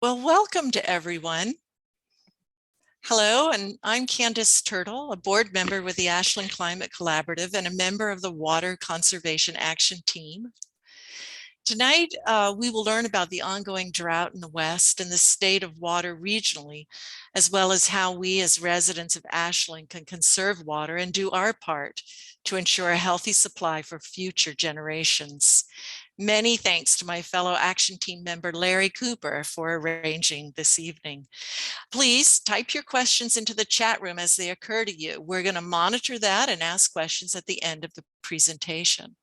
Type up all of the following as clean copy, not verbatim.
Well, welcome to everyone. Hello, and I'm Candace Turtle, a board member with the Ashland Climate Collaborative and a member of the Water Conservation Action Team. Tonight, we will learn about the ongoing drought in the West and the state of water regionally, as well as how we as residents of Ashland can conserve water and do our part to ensure a healthy supply for future generations. Many thanks to my fellow Action Team member, Larry Cooper, for arranging this evening. Please type your questions into the chat room as they occur to you. We're going to monitor that and ask questions at the end of the presentation.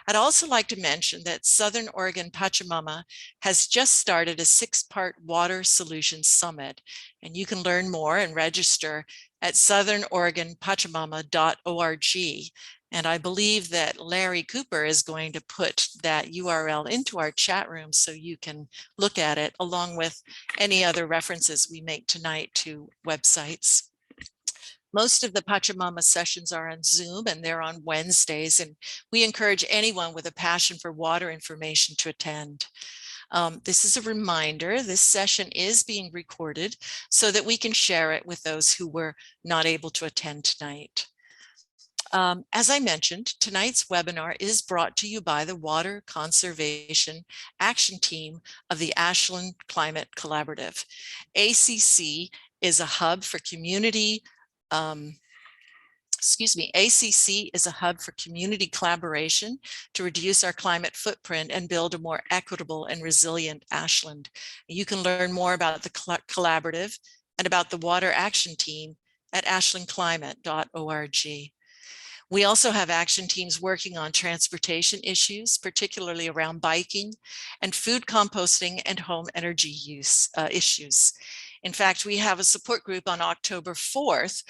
I'd also like to mention that Southern Oregon Pachamama has just started a 6-part Water Solutions Summit, and you can learn more and register at southernoregonpachamama.org. And I believe that Larry Cooper is going to put that URL into our chat room so you can look at it along with any other references we make tonight to websites. Most of the Pachamama sessions are on Zoom and they're on Wednesdays, and we encourage anyone with a passion for water information to attend. This is a reminder, this session is being recorded so that we can share it with those who were not able to attend tonight. As I mentioned, tonight's webinar is brought to you by the Water Conservation Action Team of the Ashland Climate Collaborative. ACC is a hub for community ACC is a hub for community collaboration to reduce our climate footprint and build a more equitable and resilient Ashland. You can learn more about the collaborative and about the Water Action Team at ashlandclimate.org. We also have action teams working on transportation issues, particularly around biking and food composting and home energy use issues. In fact, we have a support group on October 4th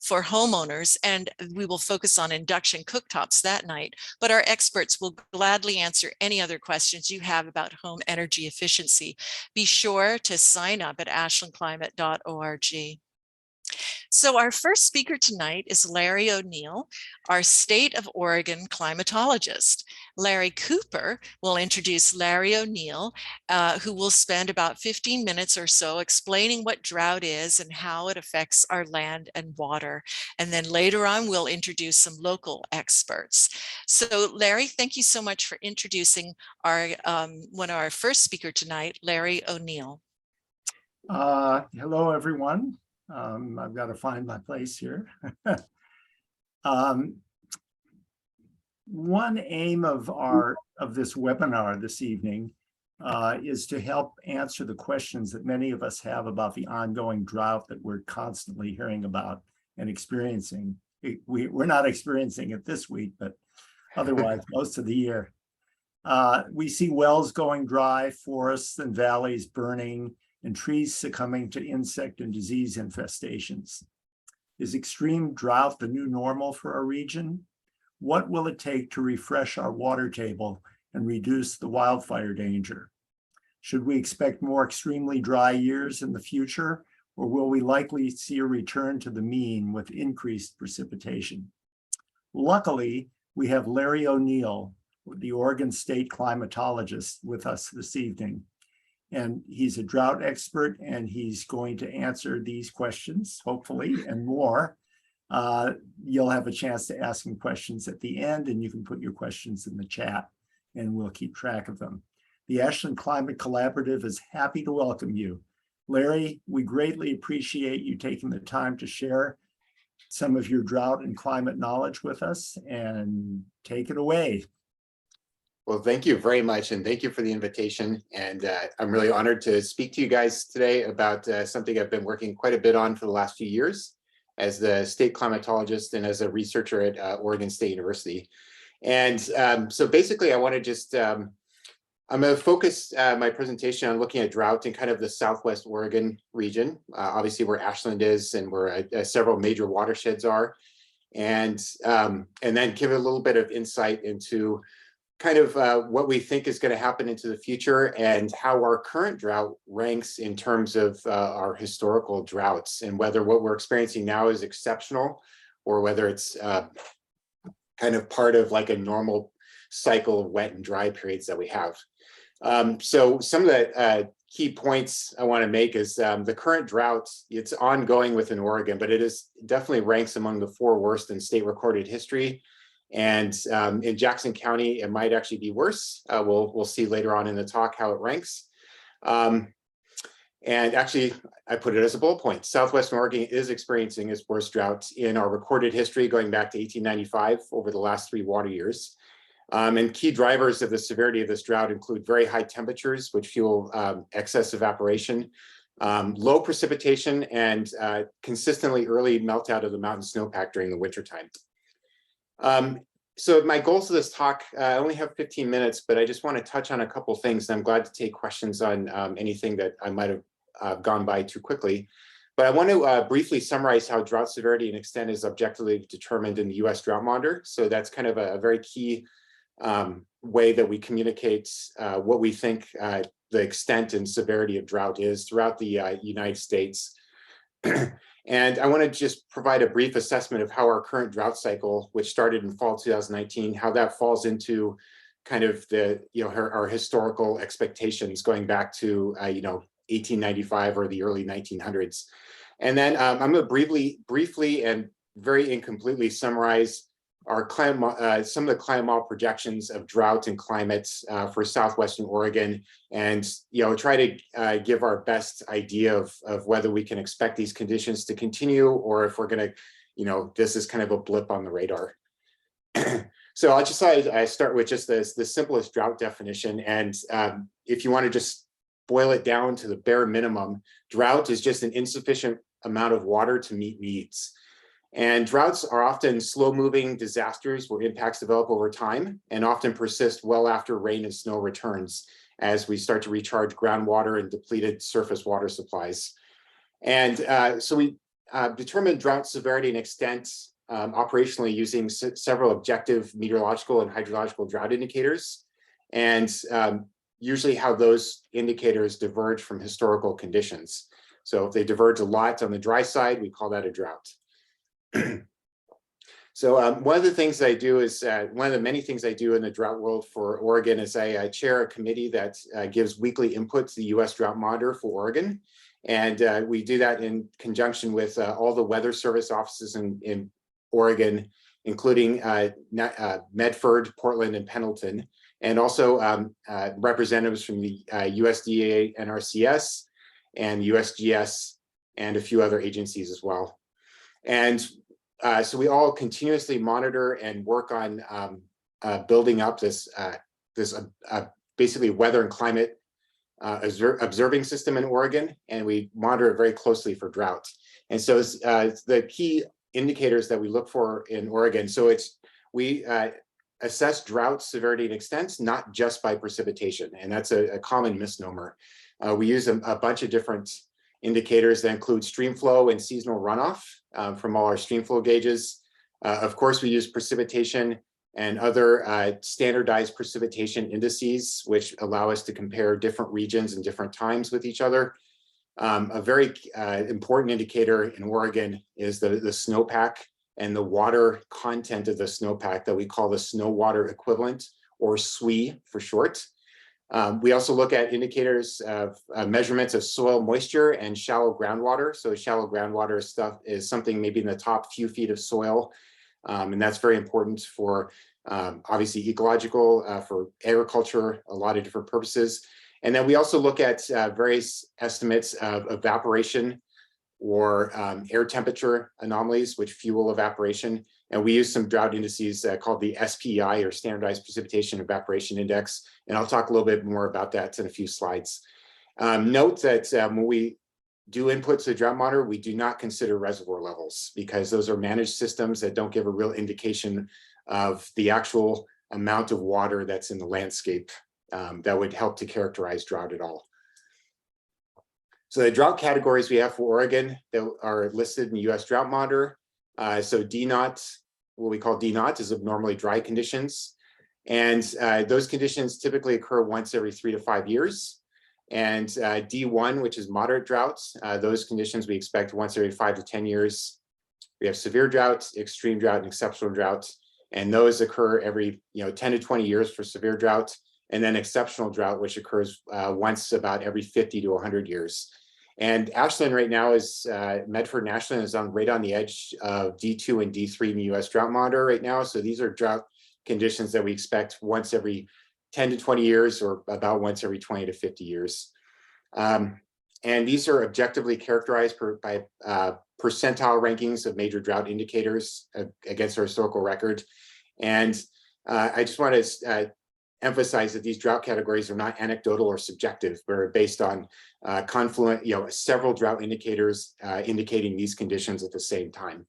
for homeowners, and we will focus on induction cooktops that night, but our experts will gladly answer any other questions you have about home energy efficiency. Be sure to sign up at ashlandclimate.org. So our first speaker tonight is Larry O'Neill, our State of Oregon climatologist. Larry Cooper will introduce Larry O'Neill, who will spend about 15 minutes or so explaining what drought is and how it affects our land and water. And then later on, we'll introduce some local experts. So Larry, thank you so much for introducing our one of our first speaker tonight, Larry O'Neill. Hello, everyone. I've got to find my place here. One aim of this webinar this evening is to help answer the questions that many of us have about the ongoing drought that we're constantly hearing about and experiencing. We're not experiencing it this week, but otherwise most of the year. We see wells going dry, forests and valleys burning, and trees succumbing to insect and disease infestations. Is extreme drought the new normal for our region? What will it take to refresh our water table and reduce the wildfire danger? Should we expect more extremely dry years in the future, or will we likely see a return to the mean with increased precipitation? Luckily, we have Larry O'Neill, the Oregon State Climatologist, with us this evening. And he's a drought expert, and he's going to answer these questions, hopefully, and more. You'll have a chance to ask him questions at the end, and you can put your questions in the chat, and we'll keep track of them. The Ashland Climate Collaborative is happy to welcome you. Larry, we greatly appreciate you taking the time to share some of your drought and climate knowledge with us, and take it away. Well, thank you very much, and thank you for the invitation. And I'm really honored to speak to you guys today about something I've been working quite a bit on for the last few years as the state climatologist and as a researcher at Oregon State University. And so basically, I want to just, I'm going to focus my presentation on looking at drought in kind of the Southwest Oregon region, obviously where Ashland is and where several major watersheds are, and then give a little bit of insight into kind of what we think is going to happen into the future and how our current drought ranks in terms of our historical droughts, and whether what we're experiencing now is exceptional or whether it's kind of part of like a normal cycle of wet and dry periods that we have. So some of the key points I want to make is the current drought, it's ongoing within Oregon, but it is definitely ranks among the 4 worst in state recorded history. And in Jackson County, it might actually be worse. We'll see later on in the talk how it ranks. And actually, I put it as a bullet point. Southwestern Oregon is experiencing its worst drought in our recorded history going back to 1895 over the last 3 water years. And key drivers of the severity of this drought include very high temperatures, which fuel excess evaporation, low precipitation, and consistently early meltdown of the mountain snowpack during the wintertime. So my goals of this talk, I only have 15 minutes, but I just want to touch on a couple things. I'm glad to take questions on anything that I might have gone by too quickly. But I want to briefly summarize how drought severity and extent is objectively determined in the U.S. Drought Monitor. So that's kind of a very key way that we communicate what we think the extent and severity of drought is throughout the United States. And I want to just provide a brief assessment of how our current drought cycle, which started in fall 2019, how that falls into kind of the, our historical expectations going back to, 1895 or the early 1900s. And then I'm going to briefly and very incompletely summarize our some of the climate model projections of drought and climate for Southwestern Oregon, and try to give our best idea of whether we can expect these conditions to continue, or if we're going to, this is kind of a blip on the radar. So I'll just start with just the simplest drought definition, and if you want to just boil it down to the bare minimum, drought is just an insufficient amount of water to meet needs. And droughts are often slow-moving disasters where impacts develop over time and often persist well after rain and snow returns as we start to recharge groundwater and depleted surface water supplies. And so we determine drought severity and extent operationally using several objective meteorological and hydrological drought indicators, and usually how those indicators diverge from historical conditions. So if they diverge a lot on the dry side, we call that a drought. So one of the things I do is, one of the many things I do in the drought world for Oregon is I chair a committee that gives weekly input to the U.S. Drought Monitor for Oregon. And we do that in conjunction with all the weather service offices in Oregon, including Medford, Portland, and Pendleton, and also representatives from the USDA, NRCS, and USGS, and a few other agencies as well. And so we all continuously monitor and work on building up this basically weather and climate observing system in Oregon, and we monitor it very closely for drought. And so the key indicators that we look for in Oregon, so we assess drought severity and extent not just by precipitation, and that's a common misnomer. We use a bunch of different indicators that include stream flow and seasonal runoff from all our stream flow gauges. Of course, we use precipitation and other standardized precipitation indices, which allow us to compare different regions and different times with each other. A very important indicator in Oregon is the snowpack and the water content of the snowpack that we call the snow water equivalent, or SWE for short. We also look at indicators of measurements of soil moisture and shallow groundwater. So shallow groundwater stuff is something maybe in the top few feet of soil. And that's very important for obviously ecological, for agriculture, a lot of different purposes. And then we also look at various estimates of evaporation or air temperature anomalies, which fuel evaporation. And we use some drought indices called the SPI, or Standardized Precipitation Evaporation Index. And I'll talk a little bit more about that in a few slides. Note that when we do input to the drought monitor, we do not consider reservoir levels, because those are managed systems that don't give a real indication of the actual amount of water that's in the landscape that would help to characterize drought at all. So the drought categories we have for Oregon that are listed in the U.S. Drought Monitor. So D0, what we call D0, is abnormally dry conditions. And those conditions typically occur once every 3 to 5 years. And D1, which is moderate droughts, those conditions we expect once every 5 to 10 years. We have severe droughts, extreme drought, and exceptional drought. And those occur every 10 to 20 years for severe drought, and then exceptional drought, which occurs once about every 50 to 100 years. And Ashland right now is, Medford and Ashland is right on the edge of D2 and D3 in the US drought monitor right now. So these are drought conditions that we expect once every 10 to 20 years, or about once every 20 to 50 years. And these are objectively characterized by percentile rankings of major drought indicators against our historical record. And I just want to emphasize that these drought categories are not anecdotal or subjective, but are based on confluent, several drought indicators indicating these conditions at the same time.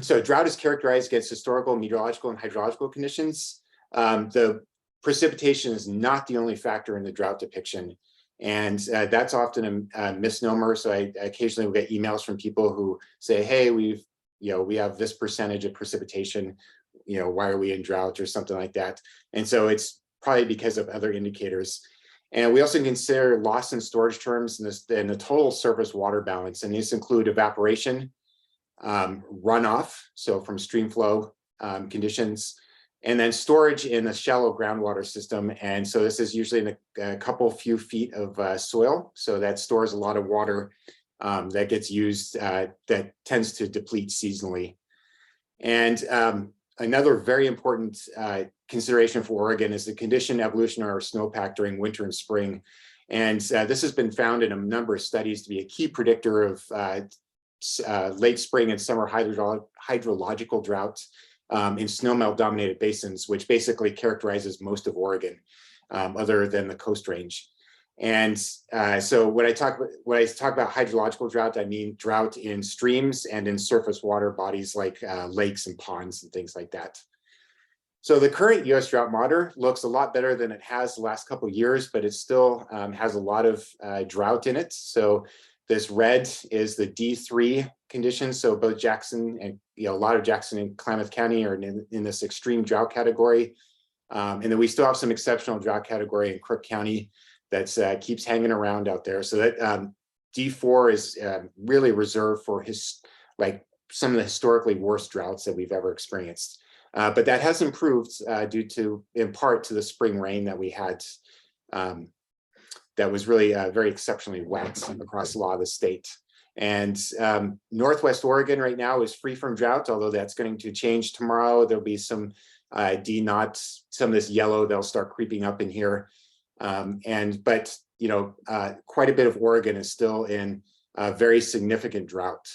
So drought is characterized against historical, meteorological, and hydrological conditions. The precipitation is not the only factor in the drought depiction, and that's often a misnomer. So I occasionally will get emails from people who say, "Hey, we have this percentage of precipitation. Why are we in drought?" or something like that. And so it's probably because of other indicators. And we also consider loss and storage terms in the total surface water balance, and these include evaporation, runoff, so from stream flow conditions, and then storage in a shallow groundwater system. And so this is usually in a few feet of soil, so that stores a lot of water that gets used, that tends to deplete seasonally. And another very important consideration for Oregon is the condition evolution of our snowpack during winter and spring. And this has been found in a number of studies to be a key predictor of late spring and summer hydrological droughts in snowmelt dominated basins, which basically characterizes most of Oregon, other than the Coast Range. And so when I talk about hydrological drought, I mean drought in streams and in surface water bodies like lakes and ponds and things like that. So the current US drought monitor looks a lot better than it has the last couple of years, but it still has a lot of drought in it. So this red is the D3 conditions. So both Jackson and a lot of Jackson and Klamath County are in this extreme drought category. And then we still have some exceptional drought category in Crook County that keeps hanging around out there. So that D4 is really reserved for some of the historically worst droughts that we've ever experienced. But that has improved due in part to the spring rain that we had that was really very exceptionally wet across a lot of the state. And Northwest Oregon right now is free from drought, although that's going to change tomorrow. There'll be some D0, some of this yellow, they'll start creeping up in here. But quite a bit of Oregon is still in a very significant drought.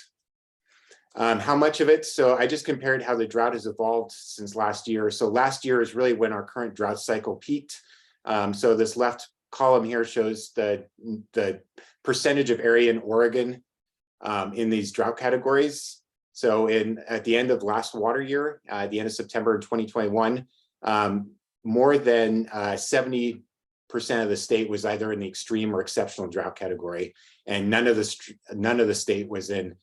How much of it? So I just compared how the drought has evolved since last year. So last year is really when our current drought cycle peaked. So this left column here shows the percentage of area in Oregon in these drought categories. So at the end of last water year, at the end of September 2021, more than 70% of the state was either in the extreme or exceptional drought category, and none of the state was in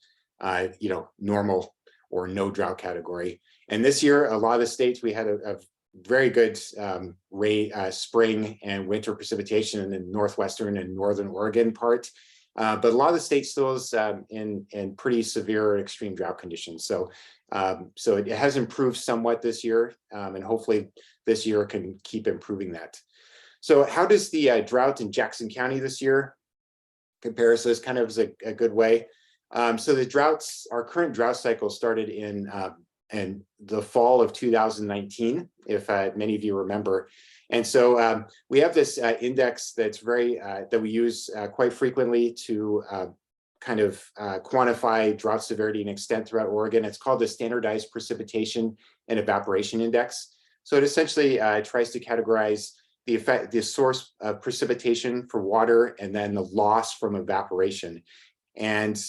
normal or no drought category. And this year, a lot of the states, we had a very good spring and winter precipitation in the northwestern and northern Oregon part. But a lot of the states still is in pretty severe extreme drought conditions. So it has improved somewhat this year, and hopefully this year can keep improving that. So how does the drought in Jackson County this year compare? So this kind of is a good way. So the droughts, our current drought cycle started in the fall of 2019, if many of you remember. And so we have this index that's that we use quite frequently to kind of quantify drought severity and extent throughout Oregon. It's called the Standardized Precipitation and Evaporation Index. So it essentially tries to categorize the source of precipitation for water and then the loss from evaporation, and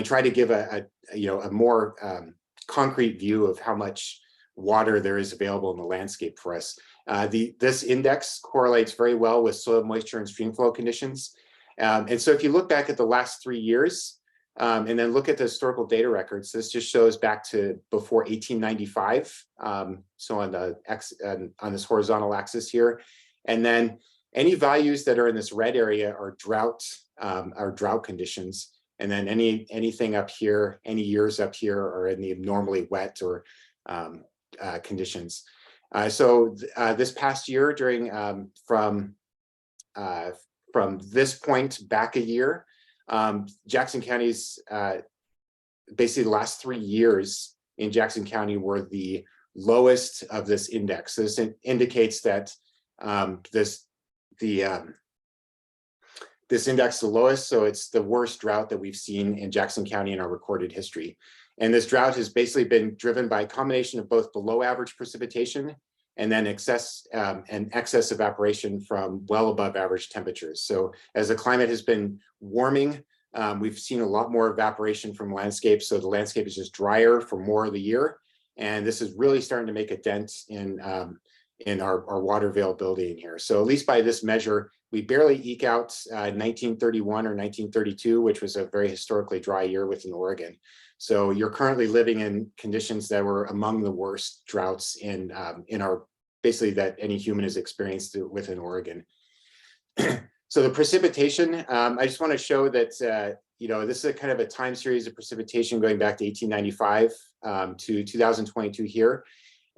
try to give a more concrete view of how much water there is available in the landscape for us. This index correlates very well with soil moisture and stream flow conditions. And so if you look back at the last 3 years, and then look at the historical data records, this just shows back to before 1895. So on this horizontal axis here, and then any values that are in this red area are drought conditions. And then anything up here, any years up here are in the abnormally wet or conditions. This past year, from this point back a year, Jackson County's basically the last 3 years in Jackson County were the lowest of this index. This indicates that this index is the lowest, so it's the worst drought that we've seen in Jackson County in our recorded history. And this drought has basically been driven by a combination of both below average precipitation and then excess evaporation from well above average temperatures. So as the climate has been warming, we've seen a lot more evaporation from landscape. So the landscape is just drier for more of the year. And this is really starting to make a dent in our water availability in here. So at least by this measure, we barely eke out 1931 or 1932, which was a very historically dry year within Oregon. So you're currently living in conditions that were among the worst droughts in our, basically that any human has experienced within Oregon. So the precipitation, I just want to show that, you know, this is a kind of a time series of precipitation going back to 1895 to 2022 here.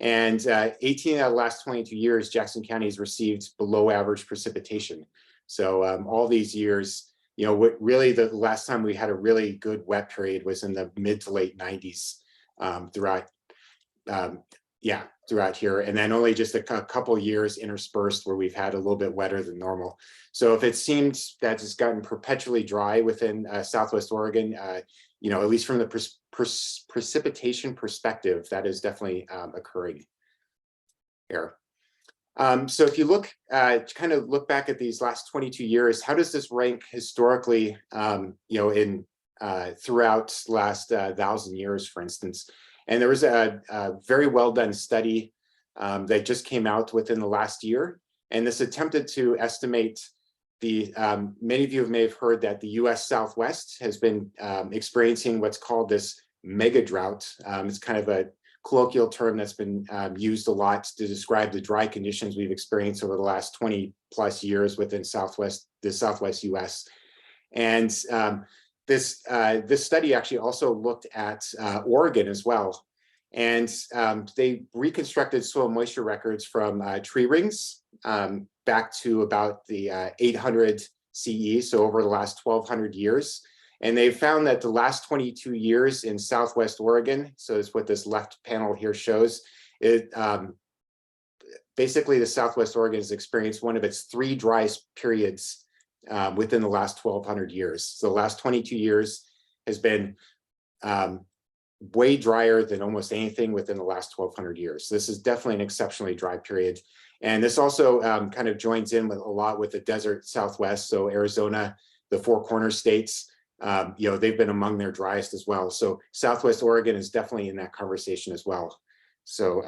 And 18 out of the last 22 years, Jackson County has received below average precipitation. So all these years, you know, really the last time we had a really good wet period was in the mid to late 90s throughout here. And then only just a couple years interspersed where we've had a little bit wetter than normal. So if it seems that it's gotten perpetually dry within Southwest Oregon, you know, at least from the precipitation perspective, that is definitely occurring here. So if you look, kind of look back at these last 22 years, how does this rank historically, you know, in throughout last 1,000 years, for instance? And there was a very well done study that just came out within the last year. And this attempted to estimate the, many of you may have heard that the US Southwest has been experiencing what's called this mega drought. It's kind of a colloquial term that's been used a lot to describe the dry conditions we've experienced over the last 20 plus years within the Southwest US. And this study actually also looked at Oregon as well. And they reconstructed soil moisture records from tree rings back to about the 800 CE, so over the last 1,200 years. And they found that the last 22 years in Southwest Oregon, so it's what this left panel here shows, it basically the Southwest Oregon has experienced one of its 3 driest periods within the last 1,200 years. So the last 22 years has been way drier than almost anything within the last 1,200 years. So this is definitely an exceptionally dry period. And this also kind of joins in with a lot with the desert Southwest. So Arizona, the Four Corners states, you know, they've been among their driest as well. So Southwest Oregon is definitely in that conversation as well. So,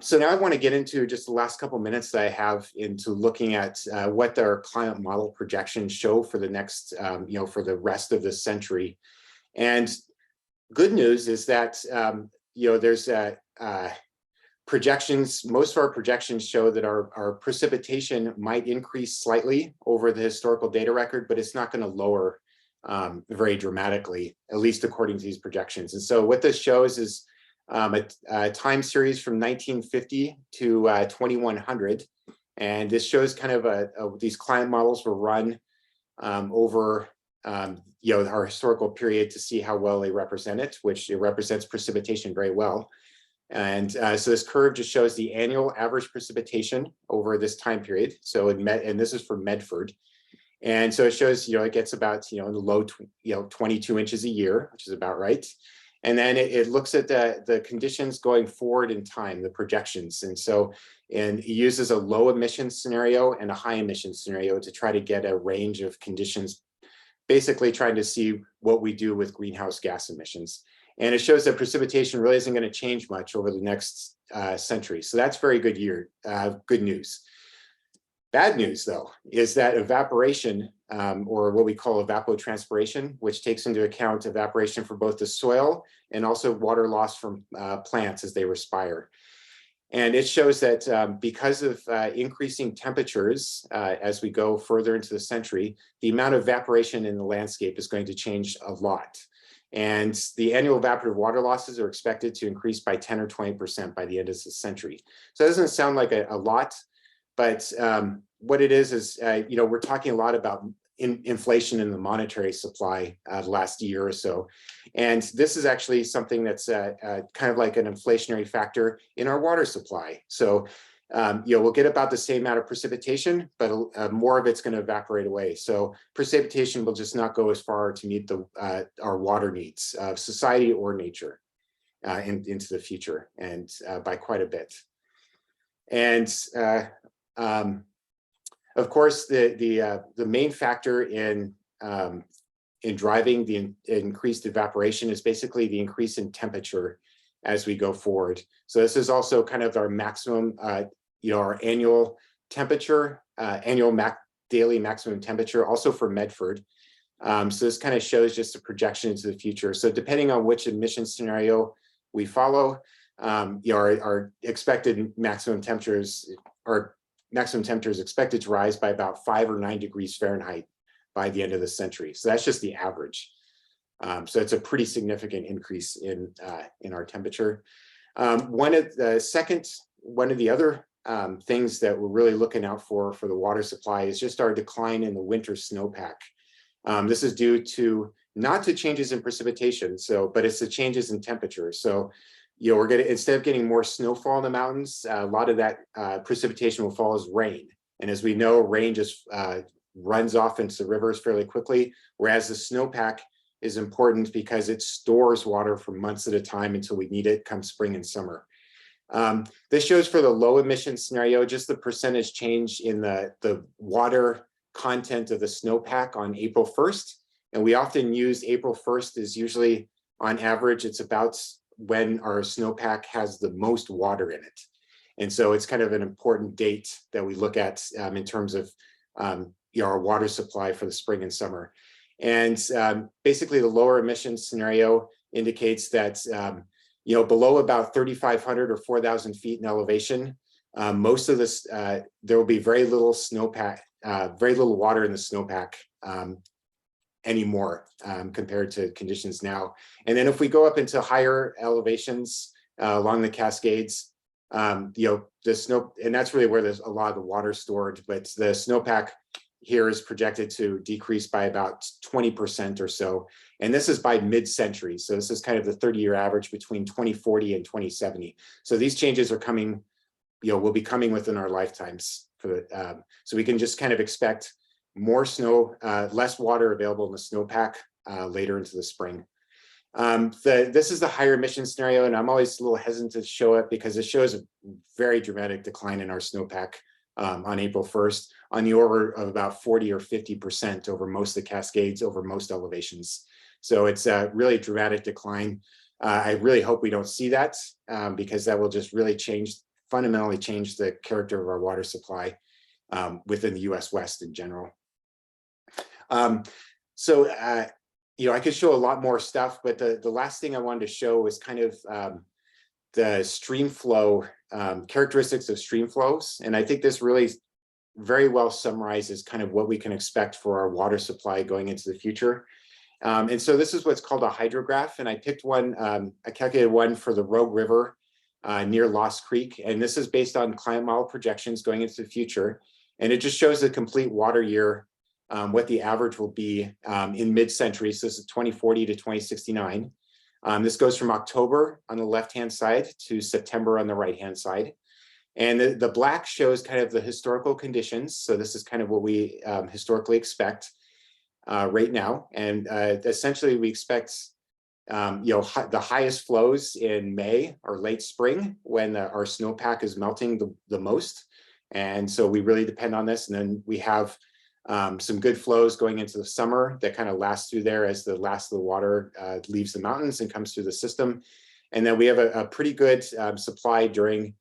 so now I want to get into just the last couple minutes that I have into looking at what our climate model projections show for the next, you know, for the rest of this century. And good news is that, you know, there's projections, most of our projections show that our precipitation might increase slightly over the historical data record, but it's not going to lower very dramatically, at least according to these projections. And so what this shows is a time series from 1950 to 2100. And this shows kind of these climate models were run over you know, our historical period to see how well they represent it, which it represents precipitation very well. And so this curve just shows the annual average precipitation over this time period. So and this is for Medford. And so it shows, you know, it gets about, you know, in the low, you know, 22 inches a year, which is about right. And then it looks at the conditions going forward in time, the projections. And so, and it uses a low emission scenario and a high emission scenario to try to get a range of conditions, basically trying to see what we do with greenhouse gas emissions. And it shows that precipitation really isn't going to change much over the next century. So that's very good news. Bad news, though, is that evaporation, or what we call evapotranspiration, which takes into account evaporation for both the soil and also water loss from plants as they respire. And it shows that because of increasing temperatures as we go further into the century, the amount of evaporation in the landscape is going to change a lot. And the annual evaporative water losses are expected to increase by 10 or 20% by the end of this century. So it doesn't sound like a lot, but what it is, we're talking a lot about inflation in the monetary supply the last year or so. And this is actually something that's kind of like an inflationary factor in our water supply. So, we'll get about the same amount of precipitation, but more of it's going to evaporate away. So precipitation will just not go as far to meet our water needs of society or nature into the future, and by quite a bit. And of course, the main factor in driving the increased evaporation is basically the increase in temperature as we go forward. So this is also kind of our maximum, our annual temperature, daily maximum temperature, also for Medford. So this kind of shows just a projection into the future. So depending on which emission scenario we follow, our expected maximum temperatures is expected to rise by about 5 or 9 degrees Fahrenheit by the end of the century. So that's just the average. So it's a pretty significant increase in our temperature. One of the other things that we're really looking out for the water supply is just our decline in the winter snowpack. This is due to not to changes in precipitation, but it's the changes in temperature. So we're instead of getting more snowfall in the mountains, a lot of that precipitation will fall as rain. And as we know, rain just runs off into the rivers fairly quickly, whereas the snowpack is important because it stores water for months at a time until we need it come spring and summer. This shows for the low emission scenario, just the percentage change in the water content of the snowpack on April 1st. And we often use April 1st is usually, on average, it's about when our snowpack has the most water in it. And so it's kind of an important date that we look at in terms of our water supply for the spring and summer. And basically the lower emissions scenario indicates that below about 3,500 or 4,000 feet in elevation, most of this, there will be very little snowpack, very little water in the snowpack anymore compared to conditions now. And then if we go up into higher elevations along the Cascades, the snow, and that's really where there's a lot of the water stored, but the snowpack here is projected to decrease by about 20% or so. And this is by mid-century. So this is kind of the 30-year average between 2040 and 2070. So these changes are coming, will be coming within our lifetimes. So we can just kind of expect more snow, less water available in the snowpack later into the spring. This is the higher emission scenario, and I'm always a little hesitant to show it because it shows a very dramatic decline in our snowpack on April 1st, on the order of about 40 or 50% over most of the Cascades, over most elevations. So it's a really dramatic decline. I really hope we don't see that because that will just really fundamentally change the character of our water supply within the US West in general. I could show a lot more stuff, but the last thing I wanted to show is kind of the stream flow, characteristics of stream flows. And I think this really very well summarizes kind of what we can expect for our water supply going into the future. And so this is what's called a hydrograph. And I picked one, I calculated one for the Rogue River near Lost Creek. And this is based on climate model projections going into the future. And it just shows the complete water year, what the average will be in mid-century. So this is 2040 to 2069. This goes from October on the left-hand side to September on the right-hand side. And the black shows kind of the historical conditions. So this is kind of what we historically expect right now. And essentially we expect the highest flows in May or late spring when our snowpack is melting the most. And so we really depend on this. And then we have some good flows going into the summer that kind of last through there as the last of the water leaves the mountains and comes through the system. And then we have a pretty good supply during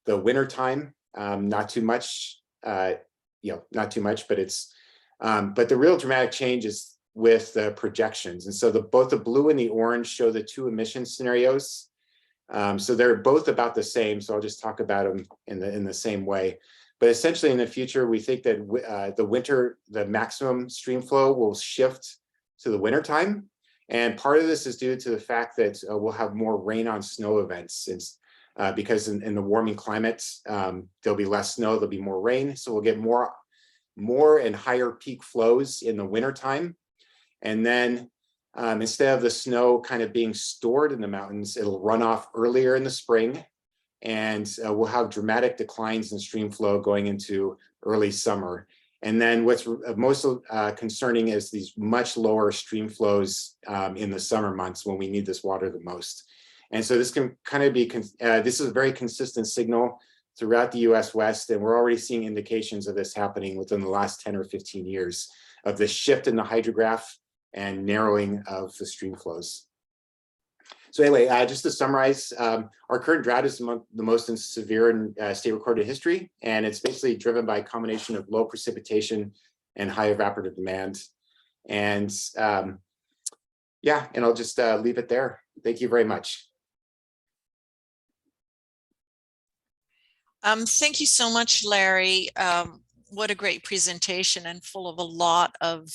the winter time. Not too much, not too much, but it's, but the real dramatic change is with the projections. And so both the blue and the orange show the two emission scenarios. So they're both about the same. So I'll just talk about them in the same way. But essentially in the future, we think that the maximum stream flow will shift to the winter time. And part of this is due to the fact that we'll have more rain on snow events since because in the warming climate, there'll be less snow, there'll be more rain. So we'll get more and higher peak flows in the wintertime. And then instead of the snow kind of being stored in the mountains, it'll run off earlier in the spring. And we'll have dramatic declines in stream flow going into early summer. And then what's most concerning is these much lower stream flows in the summer months when we need this water the most. And so this can kind of be, this is a very consistent signal throughout the US West, and we're already seeing indications of this happening within the last 10 or 15 years of the shift in the hydrograph and narrowing of the stream flows. So anyway, just to summarize, our current drought is the most severe in state recorded history, and it's basically driven by a combination of low precipitation and high evaporative demand. And yeah, and I'll just leave it there. Thank you very much. Thank you so much, Larry. What a great presentation and full of a lot of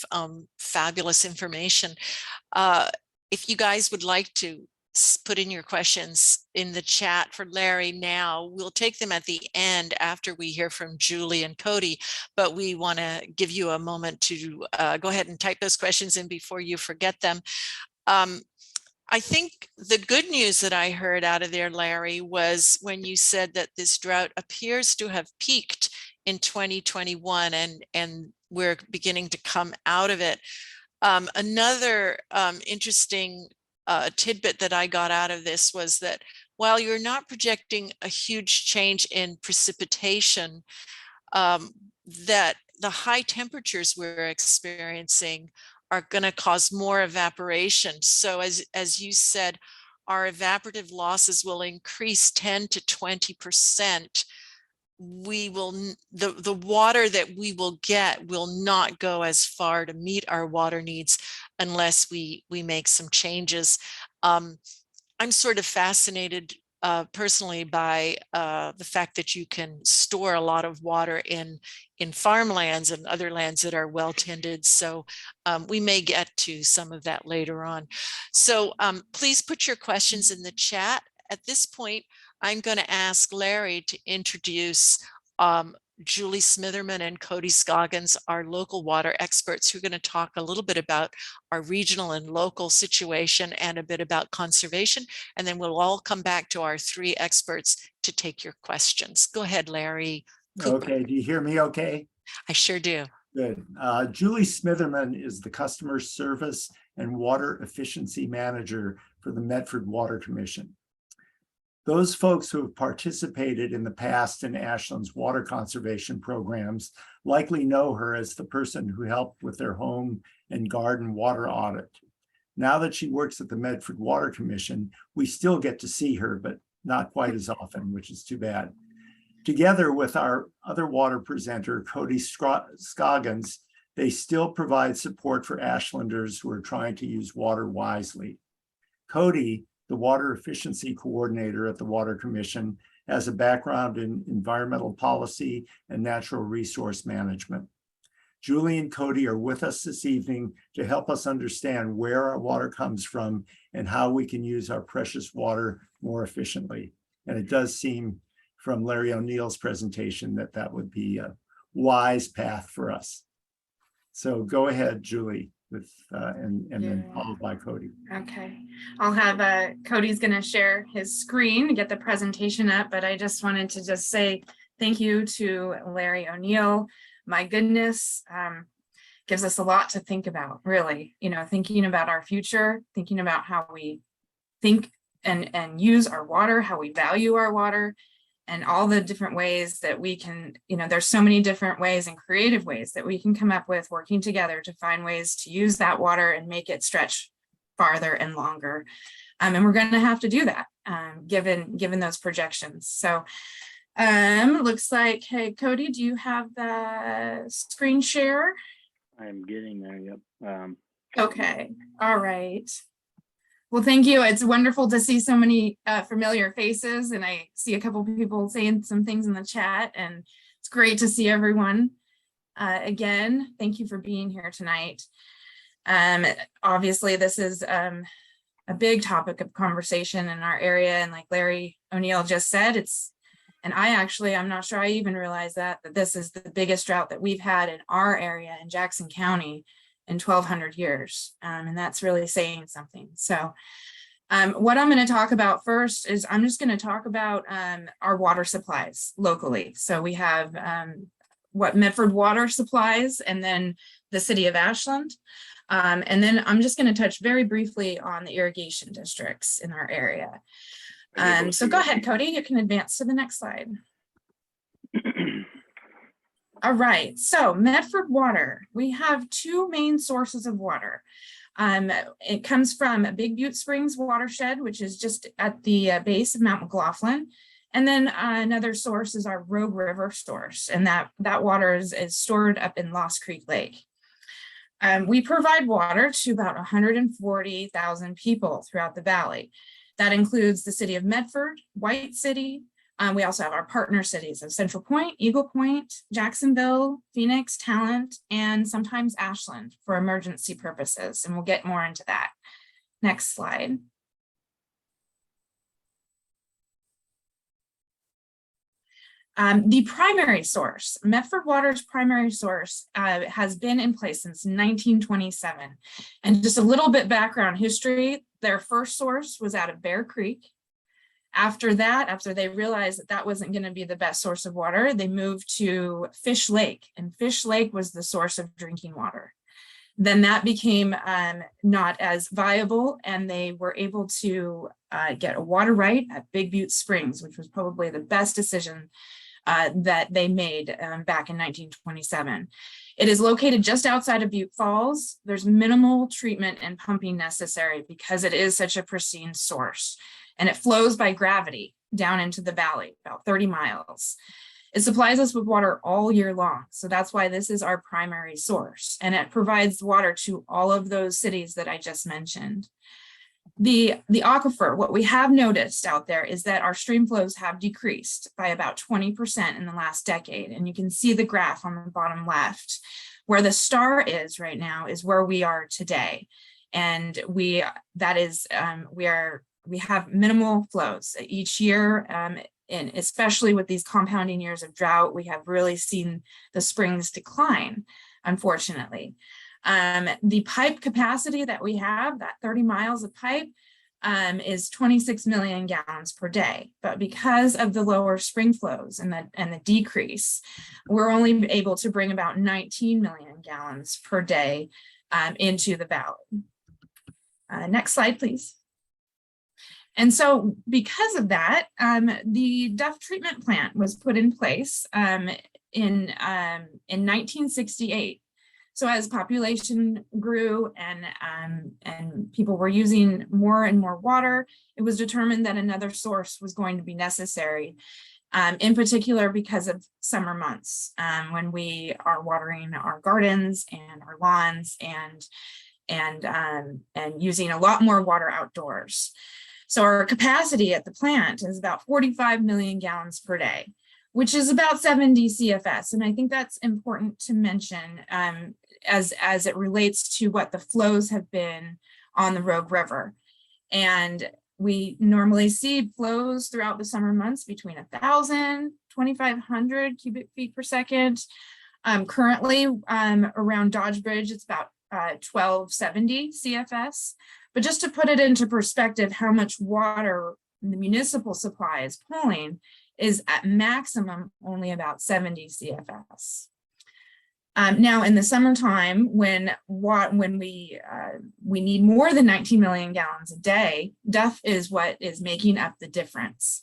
fabulous information. If you guys would like to put in your questions in the chat for Larry now, we'll take them at the end after we hear from Julie and Cody, but we want to give you a moment to go ahead and type those questions in before you forget them. I think the good news that I heard out of there, Larry, was when you said that this drought appears to have peaked in 2021 and we're beginning to come out of it. Another interesting tidbit that I got out of this was that while you're not projecting a huge change in precipitation, that the high temperatures we're experiencing are going to cause more evaporation. So as you said, our evaporative losses will increase 10 to 20%. We will, the water that we will get will not go as far to meet our water needs unless we make some changes. I'm sort of fascinated personally by the fact that you can store a lot of water in farmlands and other lands that are well tended. So we may get to some of that later on. So please put your questions in the chat. At this point, I'm going to ask Larry to introduce Julie Smitherman and Cody Scoggins, our local water experts, who are going to talk a little bit about our regional and local situation and a bit about conservation. And then we'll all come back to our three experts to take your questions. Go ahead, Larry. Cooper. Okay, do you hear me okay? I sure do. Good. Julie Smitherman is the Customer Service and Water Efficiency Manager for the Medford Water Commission. Those folks who have participated in the past in Ashland's water conservation programs likely know her as the person who helped with their home and garden water audit. Now that she works at the Medford Water Commission, we still get to see her, but not quite as often, which is too bad. Together with our other water presenter, Cody Scoggins, they still provide support for Ashlanders who are trying to use water wisely. Cody, the Water Efficiency Coordinator at the Water Commission, has a background in environmental policy and natural resource management. Julie and Cody are with us this evening to help us understand where our water comes from and how we can use our precious water more efficiently. And it does seem from Larry O'Neill's presentation that that would be a wise path for us. So go ahead, Julie. With and then followed by Cody. Okay, I'll have Cody's going to share his screen to get the presentation up, but I just wanted to just say thank you to Larry O'Neill. My goodness, gives us a lot to think about, really, you know, thinking about our future, thinking about how we think and use our water, how we value our water, and all the different ways that we can, you know, there's so many different ways and creative ways that we can come up with working together to find ways to use that water and make it stretch farther and longer. And we're going to have to do that given those projections. So looks like, hey, Cody, do you have the screen share? I'm getting there, yep. Okay, all right. Well, thank you. It's wonderful to see so many familiar faces, and I see a couple of people saying some things in the chat, and it's great to see everyone again. Thank you for being here tonight. Obviously, this is a big topic of conversation in our area. And like Larry O'Neill just said, I'm not sure I even realized that this is the biggest drought that we've had in our area in Jackson County in 1,200 years. And that's really saying something. So what I'm going to talk about first is I'm just going to talk about our water supplies locally. So we have what Medford Water supplies, and then the city of Ashland. And then I'm just going to touch very briefly on the irrigation districts in our area. So go ahead, Cody, you can advance to the next slide. All right, so Medford Water, we have two main sources of water. It comes from Big Butte Springs watershed, which is just at the base of Mount McLaughlin. And then another source is our Rogue River source, and that water is stored up in Lost Creek Lake. We provide water to about 140,000 people throughout the valley. That includes the city of Medford, White City. We also have our partner cities of Central Point, Eagle Point, Jacksonville, Phoenix, Talent, and sometimes Ashland for emergency purposes. And we'll get more into that. Next slide. The primary source, Medford Water's primary source has been in place since 1927. And just a little bit background history, their first source was out of Bear Creek. After that, after they realized that that wasn't going to be the best source of water, they moved to Fish Lake, and Fish Lake was the source of drinking water. Then that became not as viable, and they were able to get a water right at Big Butte Springs, which was probably the best decision that they made back in 1927. It is located just outside of Butte Falls. There's minimal treatment and pumping necessary because it is such a pristine source, and it flows by gravity down into the valley, about 30 miles. It supplies us with water all year long. So that's why this is our primary source, and it provides water to all of those cities that I just mentioned. The aquifer, what we have noticed out there is that our stream flows have decreased by about 20% in the last decade. And you can see the graph on the bottom left. Where the star is right now is where we are today. And we have minimal flows each year. And especially with these compounding years of drought, we have really seen the springs decline, unfortunately. The pipe capacity that we have, that 30 miles of pipe, is 26 million gallons per day. But because of the lower spring flows and the decrease, we're only able to bring about 19 million gallons per day into the valley. Next slide, please. And so because of that, the Duff treatment plant was put in place in 1968. So as population grew and people were using more and more water, it was determined that another source was going to be necessary, in particular because of summer months when we are watering our gardens and our lawns and using a lot more water outdoors. So our capacity at the plant is about 45 million gallons per day, which is about 70 CFS. And I think that's important to mention as it relates to what the flows have been on the Rogue River. And we normally see flows throughout the summer months between 1,000, 2,500 cubic feet per second. Currently around Dodge Bridge, it's about 1,270 CFS. But just to put it into perspective, how much water the municipal supply is pulling is at maximum only about 70 CFS. Now in the summertime, when we need more than 19 million gallons a day, Duff is what is making up the difference.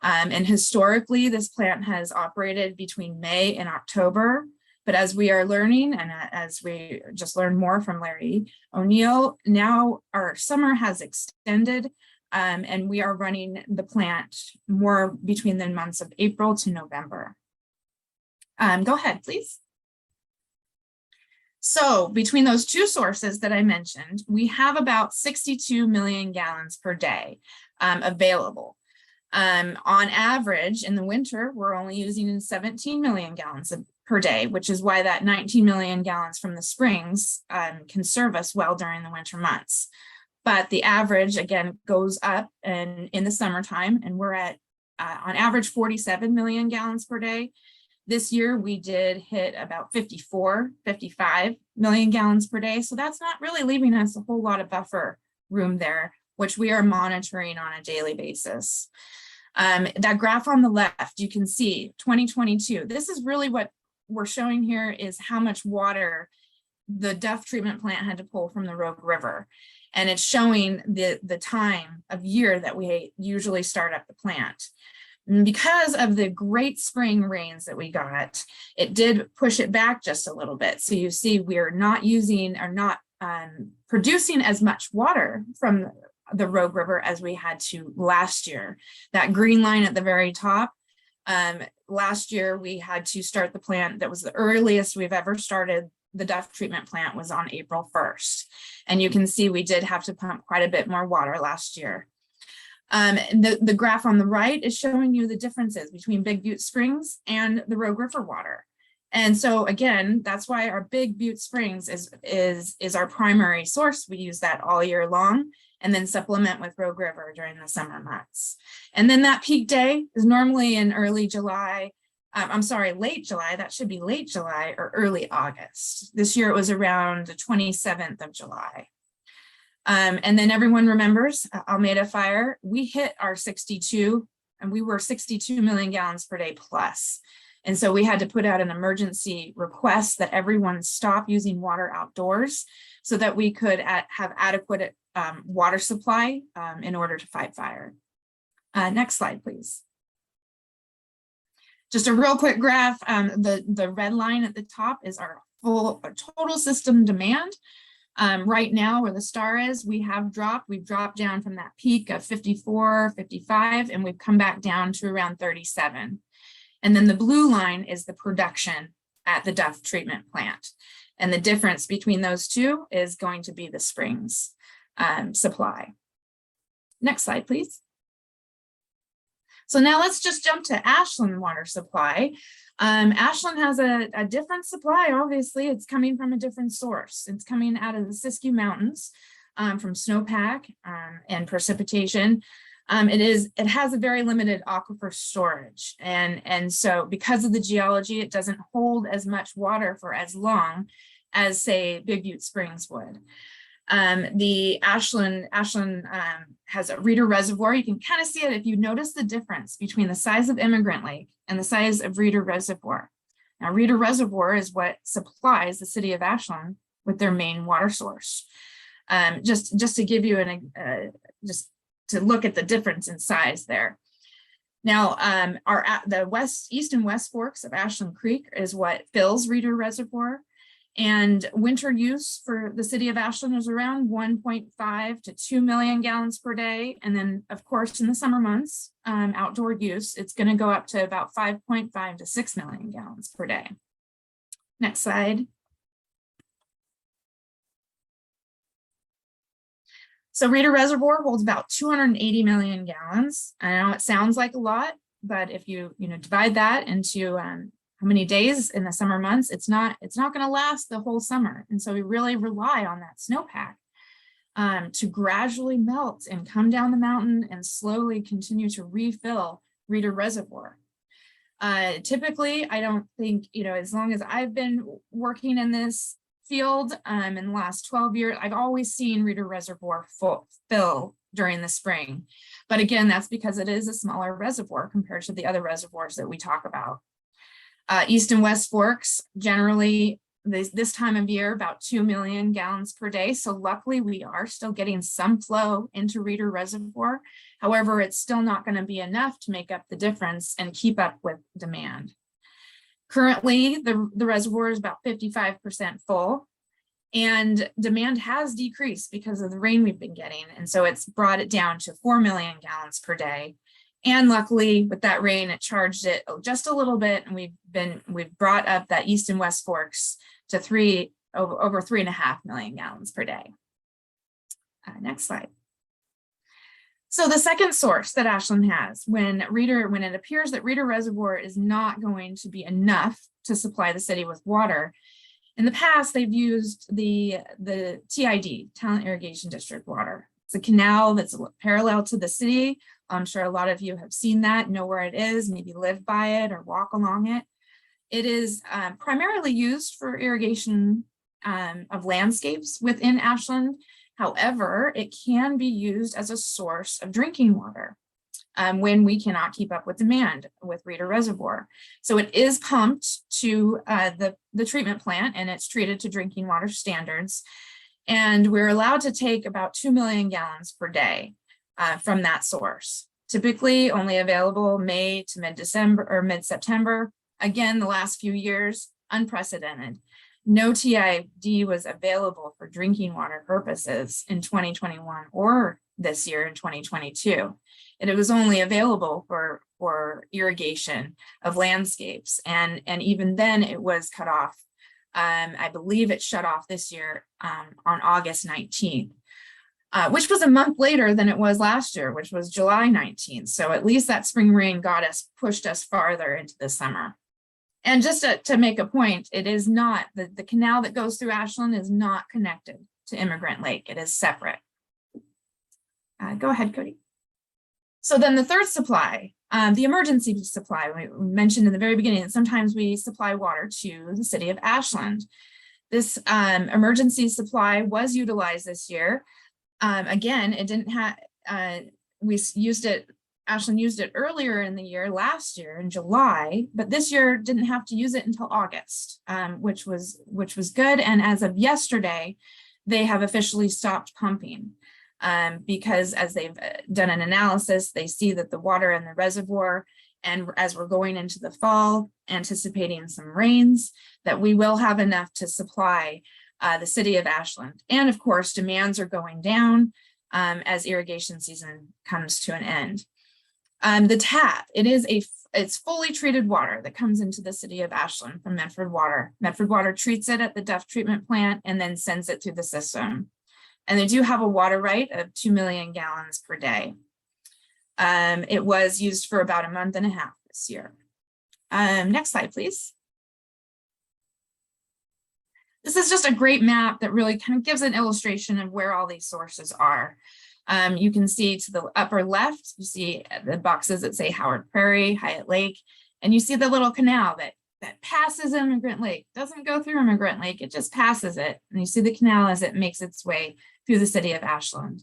And historically, this plant has operated between May and October. But as we are learning, and as we just learned more from Larry O'Neill, now our summer has extended, and we are running the plant more between the months of April to November. Go ahead, please. So between those two sources that I mentioned, we have about 62 million gallons per day available. On average, in the winter, we're only using 17 million gallons per day, which is why that 19 million gallons from the springs can serve us well during the winter months. But the average, again, goes up and in the summertime, and we're at on average 47 million gallons per day. This year we did hit about 55 million gallons per day. So that's not really leaving us a whole lot of buffer room there, which we are monitoring on a daily basis. That graph on the left, you can see 2022. This is really what we're showing here is how much water the Duff treatment plant had to pull from the Rogue River. And it's showing the time of year that we usually start up the plant. And because of the great spring rains that we got, it did push it back just a little bit. So you see we're not using or not producing as much water from the Rogue River as we had to last year. That green line at the very top, last year we had to start the plant. That was the earliest we've ever started. The Duff treatment plant was on April 1st. And you can see we did have to pump quite a bit more water last year. The graph on the right is showing you the differences between Big Butte Springs and the Rogue River water. And so again, that's why our Big Butte Springs is our primary source. We use that all year long and then supplement with Rogue River during the summer months. And then that peak day is normally in early July. I'm sorry, late July. That should be late July or early August. This year it was around the 27th of July. And then everyone remembers Almeda Fire. We hit our 62 and we were 62 million gallons per day plus. And so we had to put out an emergency request that everyone stop using water outdoors so that we could have adequate water supply in order to fight fire. Next slide, please. Just a real quick graph. The red line at the top is our total system demand. Right now where the star is, we've dropped down from that peak of 54, 55, and we've come back down to around 37. And then the blue line is the production at the Duff treatment plant. And the difference between those two is going to be the springs supply. Next slide, please. So now let's just jump to Ashland water supply. Ashland has a different supply. Obviously, it's coming from a different source. It's coming out of the Siskiyou Mountains from snowpack and precipitation. It has a very limited aquifer storage. And so because of the geology, it doesn't hold as much water for as long as, say, Big Butte Springs would. The Ashland has a Reeder Reservoir. You can kind of see it if you notice the difference between the size of Immigrant Lake and the size of Reeder Reservoir. Now, Reeder Reservoir is what supplies the city of Ashland with their main water source. Just to give you just to look at the difference in size there. Now, the east and west forks of Ashland Creek is what fills Reeder Reservoir. And winter use for the city of Ashland is around 1.5 to 2 million gallons per day. And then, of course, in the summer months, outdoor use, it's going to go up to about 5.5 to 6 million gallons per day. Next slide. So Reeder Reservoir holds about 280 million gallons. I know it sounds like a lot, but if you divide that into how many days in the summer months, it's not going to last the whole summer. And so we really rely on that snowpack to gradually melt and come down the mountain and slowly continue to refill Reeder Reservoir. Typically, I don't think, as long as I've been working in this field in the last 12 years, I've always seen Reeder Reservoir fill during the spring. But again, that's because it is a smaller reservoir compared to the other reservoirs that we talk about. East and West Forks, generally this time of year, about 2 million gallons per day. So luckily we are still getting some flow into Reeder Reservoir. However, it's still not going to be enough to make up the difference and keep up with demand. Currently, the reservoir is about 55% full, and demand has decreased because of the rain we've been getting. And so it's brought it down to 4 million gallons per day. And luckily with that rain, it charged it just a little bit. And we've brought up that East and West Forks to over 3.5 million gallons per day. Next slide. So the second source that Ashland has when it appears that Reeder Reservoir is not going to be enough to supply the city with water. In the past, they've used the TID, Talent Irrigation District water. It's a canal that's parallel to the city. I'm sure a lot of you have seen that, know where it is, maybe live by it or walk along it. It is primarily used for irrigation of landscapes within Ashland. However, it can be used as a source of drinking water when we cannot keep up with demand with Reeder Reservoir. So it is pumped to the treatment plant, and it's treated to drinking water standards. And we're allowed to take about 2 million gallons per day from that source. Typically only available May to mid-December or mid-September. Again, the last few years, unprecedented. No TID was available for drinking water purposes in 2021 or this year in 2022. And it was only available for irrigation of landscapes. And even then it was cut off. I believe it shut off this year on August 19th, which was a month later than it was last year, which was July 19th. So at least that spring rain pushed us farther into the summer. And just to make a point, it is not, the canal that goes through Ashland is not connected to Immigrant Lake. It is separate. Go ahead, Cody. So then the third supply, the emergency supply, we mentioned in the very beginning that sometimes we supply water to the city of Ashland. This emergency supply was utilized this year. Again, it didn't have, we used it, Ashland used it earlier in the year, last year in July, but this year didn't have to use it until August, which was good. And as of yesterday, they have officially stopped pumping because as they've done an analysis, they see that the water in the reservoir, and as we're going into the fall, anticipating some rains, that we will have enough to supply the city of Ashland. And of course, demands are going down as irrigation season comes to an end. The tap, it's fully treated water that comes into the city of Ashland from Medford Water. Medford Water treats it at the Duff treatment plant and then sends it through the system. And they do have a water right of 2 million gallons per day. It was used for about a month and a half this year. Next slide, please. This is just a great map that really kind of gives an illustration of where all these sources are. You can see to the upper left, you see the boxes that say Howard Prairie, Hyatt Lake, and you see the little canal that passes Immigrant Lake. Doesn't go through Immigrant Lake, it just passes it. And you see the canal as it makes its way through the city of Ashland.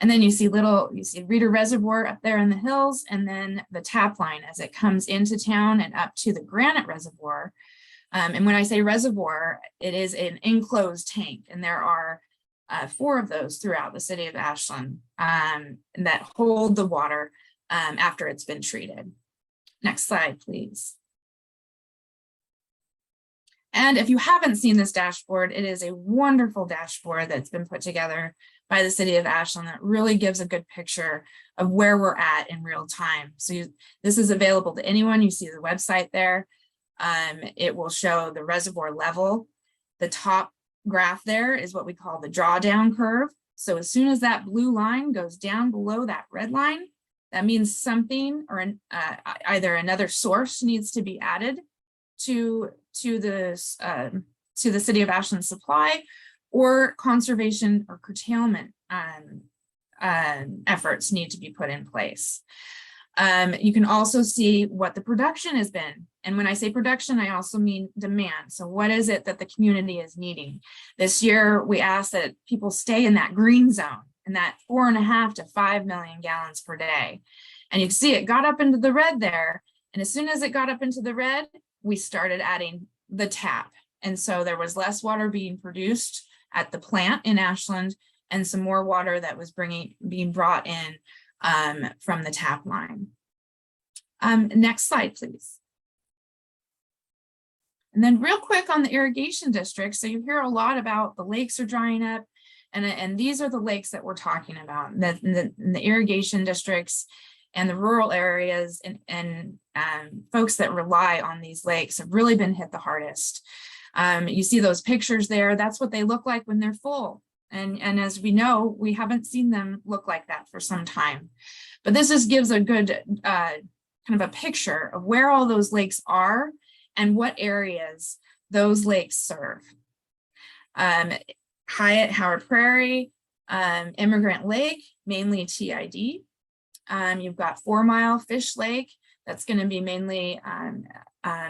And then you see Reeder Reservoir up there in the hills, and then the tap line as it comes into town and up to the Granite Reservoir. And when I say reservoir, it is an enclosed tank, and there are 4 of those throughout the city of Ashland that hold the water after it's been treated. Next slide, please. And if you haven't seen this dashboard, it is a wonderful dashboard that's been put together by the city of Ashland that really gives a good picture of where we're at in real time. So this is available to anyone. You see the website there. It will show the reservoir level. The top graph there is what we call the drawdown curve. So as soon as that blue line goes down below that red line, that means something or either another source needs to be added to the city of Ashland supply, or conservation or curtailment efforts need to be put in place. You can also see what the production has been. And when I say production, I also mean demand. So what is it that the community is needing? This year, we asked that people stay in that green zone, in that 4.5 to 5 million gallons per day. And you can see it got up into the red there. And as soon as it got up into the red, we started adding the tap. And so there was less water being produced at the plant in Ashland, and some more water that was being brought in from the tap line. Next slide, please. And then real quick on the irrigation district. So you hear a lot about the lakes are drying up, and these are the lakes that we're talking about. The irrigation districts and the rural areas and folks that rely on these lakes have really been hit the hardest. You see those pictures there. That's what they look like when they're full. And as we know, we haven't seen them look like that for some time. But this just gives a good kind of a picture of where all those lakes are and what areas those lakes serve. Hyatt, Howard Prairie, Immigrant Lake, mainly TID. You've got 4 Mile Fish Lake, that's going to be mainly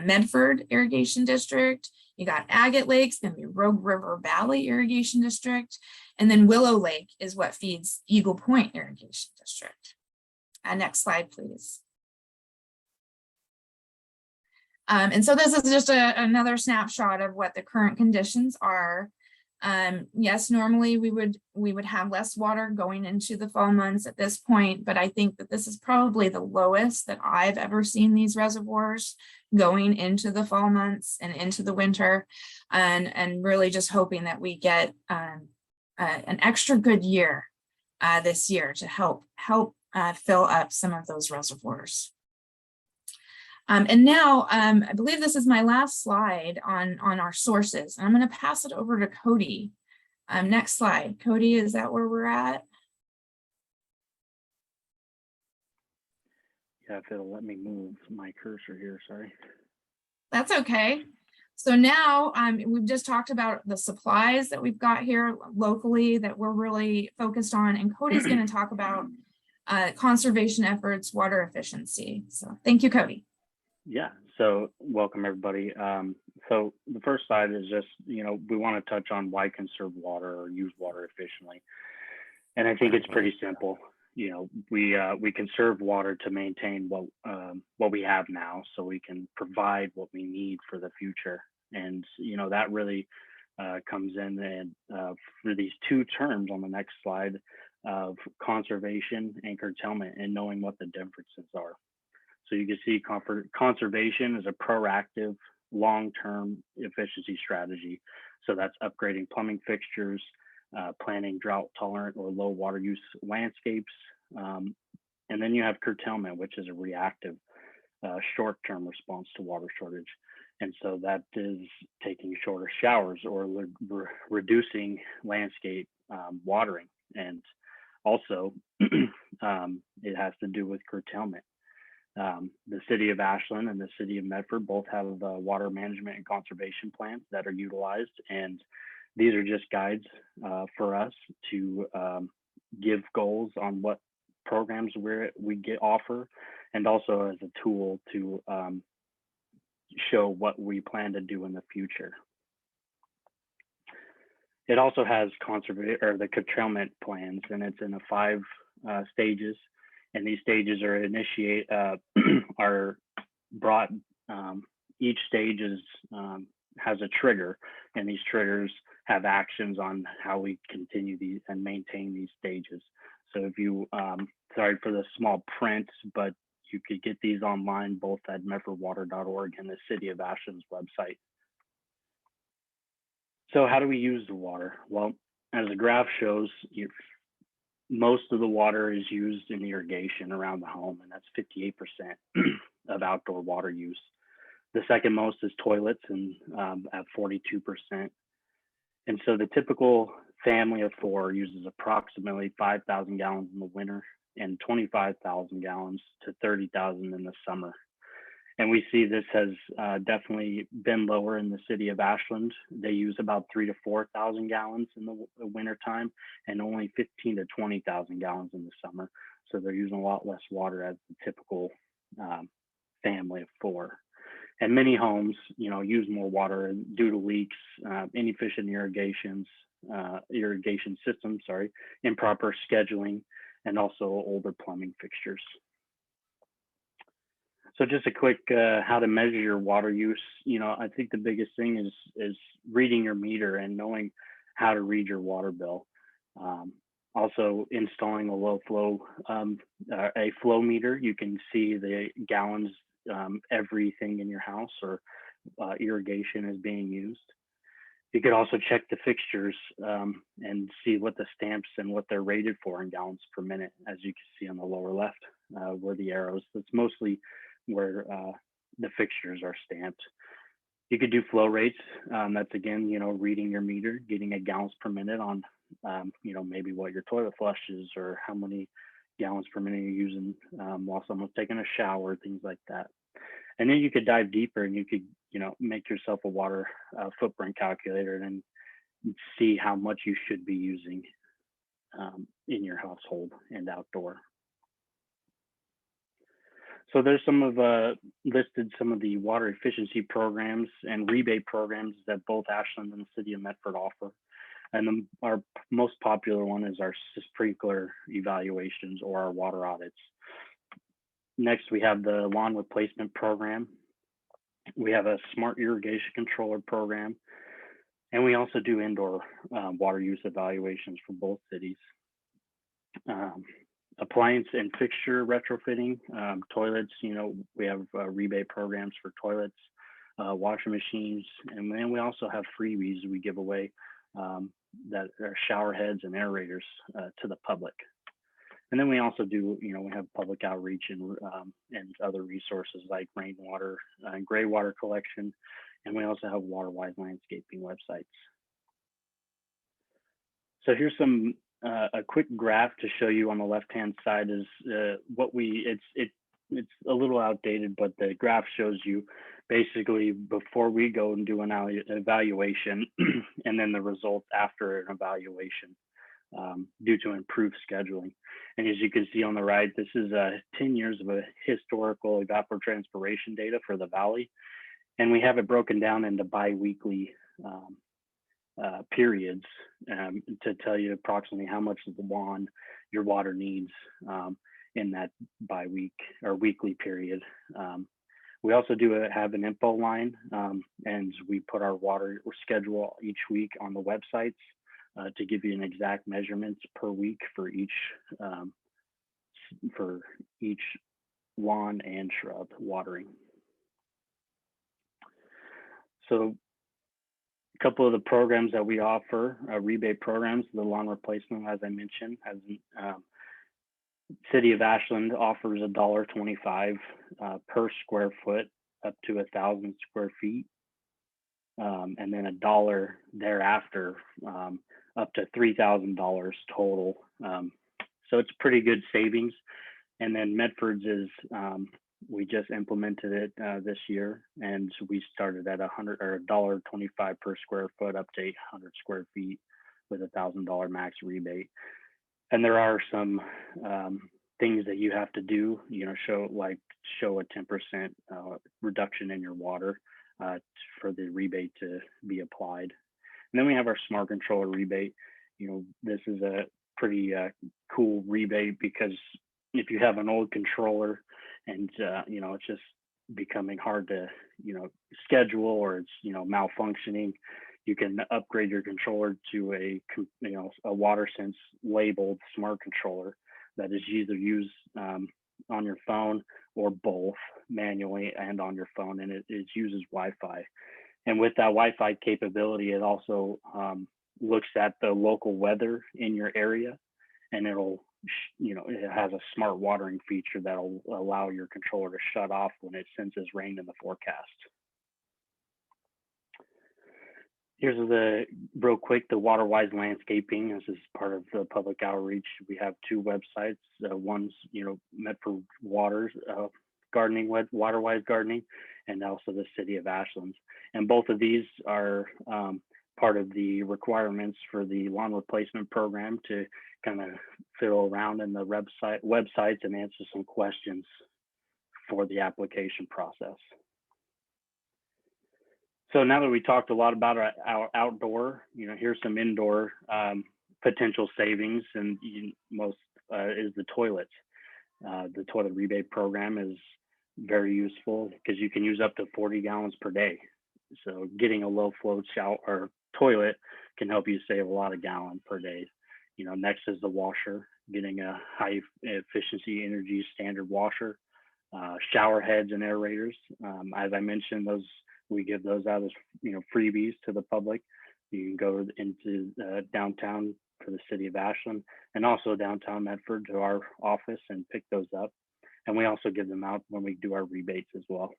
Medford Irrigation District. You got Agate Lake, it's going to be Rogue River Valley Irrigation District. And then Willow Lake is what feeds Eagle Point Irrigation District. Next slide, please. And so this is just another snapshot of what the current conditions are. Yes, normally we would have less water going into the fall months at this point, but I think that this is probably the lowest that I've ever seen these reservoirs going into the fall months and into the winter, and really just hoping that we get an extra good year this year to help fill up some of those reservoirs. And now I believe this is my last slide on our sources. I'm going to pass it over to Cody. Next slide. Cody, is that where we're at? Yeah, if it'll let me move my cursor here, sorry. That's okay. So now we've just talked about the supplies that we've got here locally that we're really focused on, and Cody's going to talk about conservation efforts, water efficiency. So thank you, Cody. Yeah, so welcome everybody. So the first slide is just, we want to touch on why conserve water or use water efficiently. And I think it's pretty simple. We conserve water to maintain what we have now, so we can provide what we need for the future. And that really comes in and for these two terms on the next slide of conservation and curtailment, and knowing what the differences are. So you can see conservation is a proactive, long-term efficiency strategy. So that's upgrading plumbing fixtures, planting drought-tolerant or low water use landscapes. And then you have curtailment, which is a reactive, short-term response to water shortage. And so that is taking shorter showers or reducing landscape watering. And also, it has to do with curtailment. The city of Ashland and the city of Medford both have water management and conservation plans that are utilized, and these are just guides for us to give goals on what programs we offer, and also as a tool to show what we plan to do in the future. It also has the curtailment plans, and it's in 5 stages. And these stages are brought. Each stage has a trigger, and these triggers have actions on how we continue these and maintain these stages. So if you, sorry for the small print, but you could get these online both at medfordwater.org and the City of Ashland's website. So how do we use the water? Well, as the graph shows, most of the water is used in irrigation around the home, and that's 58% of outdoor water use. The second most is toilets, and at 42%. And so the typical family of 4 uses approximately 5,000 gallons in the winter and 25,000 gallons to 30,000 in the summer. And we see this has definitely been lower in the city of Ashland. They use about 3,000 to 4,000 gallons in the winter time, and only 15,000 to 20,000 gallons in the summer. So they're using a lot less water as the typical family of 4. And many homes, use more water due to leaks, inefficient irrigation systems, improper scheduling, and also older plumbing fixtures. So just a quick how to measure your water use. I think the biggest thing is reading your meter and knowing how to read your water bill. Also installing a flow meter. You can see the gallons everything in your house or irrigation is being used. You could also check the fixtures and see what the stamps and what they're rated for in gallons per minute, as you can see on the lower left, where the arrows. That's mostly where the fixtures are stamped. You could do flow rates. That's again, reading your meter, getting a gallons per minute on, maybe what your toilet flushes or how many gallons per minute you're using while someone's taking a shower, things like that. And then you could dive deeper and you could, make yourself a water footprint calculator and see how much you should be using in your household and outdoor. So there's listed some of the water efficiency programs and rebate programs that both Ashland and the city of Medford offer. And our most popular one is our sprinkler evaluations or our water audits. Next, we have the lawn replacement program. We have a smart irrigation controller program. And we also do indoor water use evaluations for both cities. Appliance and fixture retrofitting, toilets, we have rebate programs for toilets, washing machines, and then we also have freebies we give away that are shower heads and aerators to the public. And then we also do, we have public outreach and other resources like rainwater and gray water collection, and we also have water-wise landscaping websites. So here's a quick graph to show you on the left-hand side is it's a little outdated, but the graph shows you basically before we go and do an evaluation and then the results after an evaluation due to improved scheduling. And as you can see on the right, this is 10 years of a historical evapotranspiration data for the valley. And we have it broken down into bi-weekly periods to tell you approximately how much of the lawn your water needs in that bi-week or weekly period. We also do have an info line, and we put our water schedule each week on the websites to give you an exact measurements per week for each lawn and shrub watering. So a couple of the programs that we offer, rebate programs, the lawn replacement, as I mentioned, has City of Ashland offers $1.25 per square foot up to 1,000 square feet, and then $1 thereafter up to $3,000 total. So it's pretty good savings. And then Medford's is we just implemented it this year, and we started at $1.25 per square foot up to 800 square feet with $1,000 max rebate. And there are some things that you have to do, show a 10% reduction in your water for the rebate to be applied. And then we have our smart controller rebate. This is a pretty cool rebate because if you have an old controller and it's just becoming hard to schedule, or it's malfunctioning, you can upgrade your controller to a WaterSense labeled smart controller that is either used on your phone or both, manually and on your phone, and it uses Wi-Fi. And with that Wi-Fi capability, it also looks at the local weather in your area, and it has a smart watering feature that will allow your controller to shut off when it senses rain in the forecast. Here's real quick, the WaterWise landscaping. This is part of the public outreach. We have two websites. One's, Medford Water's gardening, WaterWise gardening, and also the City of Ashland. And both of these are part of the requirements for the lawn replacement program to kind of fiddle around in the websites and answer some questions for the application process. So now that we talked a lot about our outdoor, here's some indoor potential savings, and most is the toilets. The toilet rebate program is very useful because you can use up to 40 gallons per day. So getting a low flow shower or toilet can help you save a lot of gallons per day. Next is the washer, getting a high efficiency energy standard washer, shower heads and aerators. As I mentioned, we give those out as freebies to the public. You can go into downtown for the City of Ashland and also downtown Medford to our office and pick those up. And we also give them out when we do our rebates as well.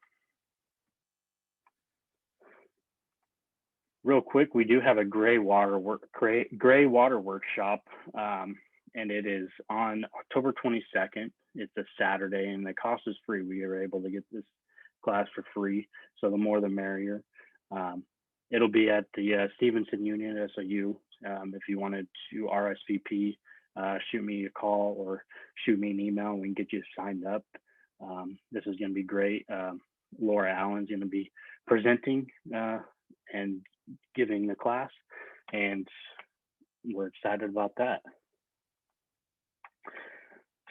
Real quick, we do have a gray water workshop, and it is on October 22nd. It's a Saturday, and the cost is free. We are able to get this class for free. So the more the merrier. It'll be at the Stevenson Union SOU. If you wanted to RSVP, shoot me a call or shoot me an email and we can get you signed up. This is going to be great. Laura Allen's going to be presenting and giving the class, and we're excited about that.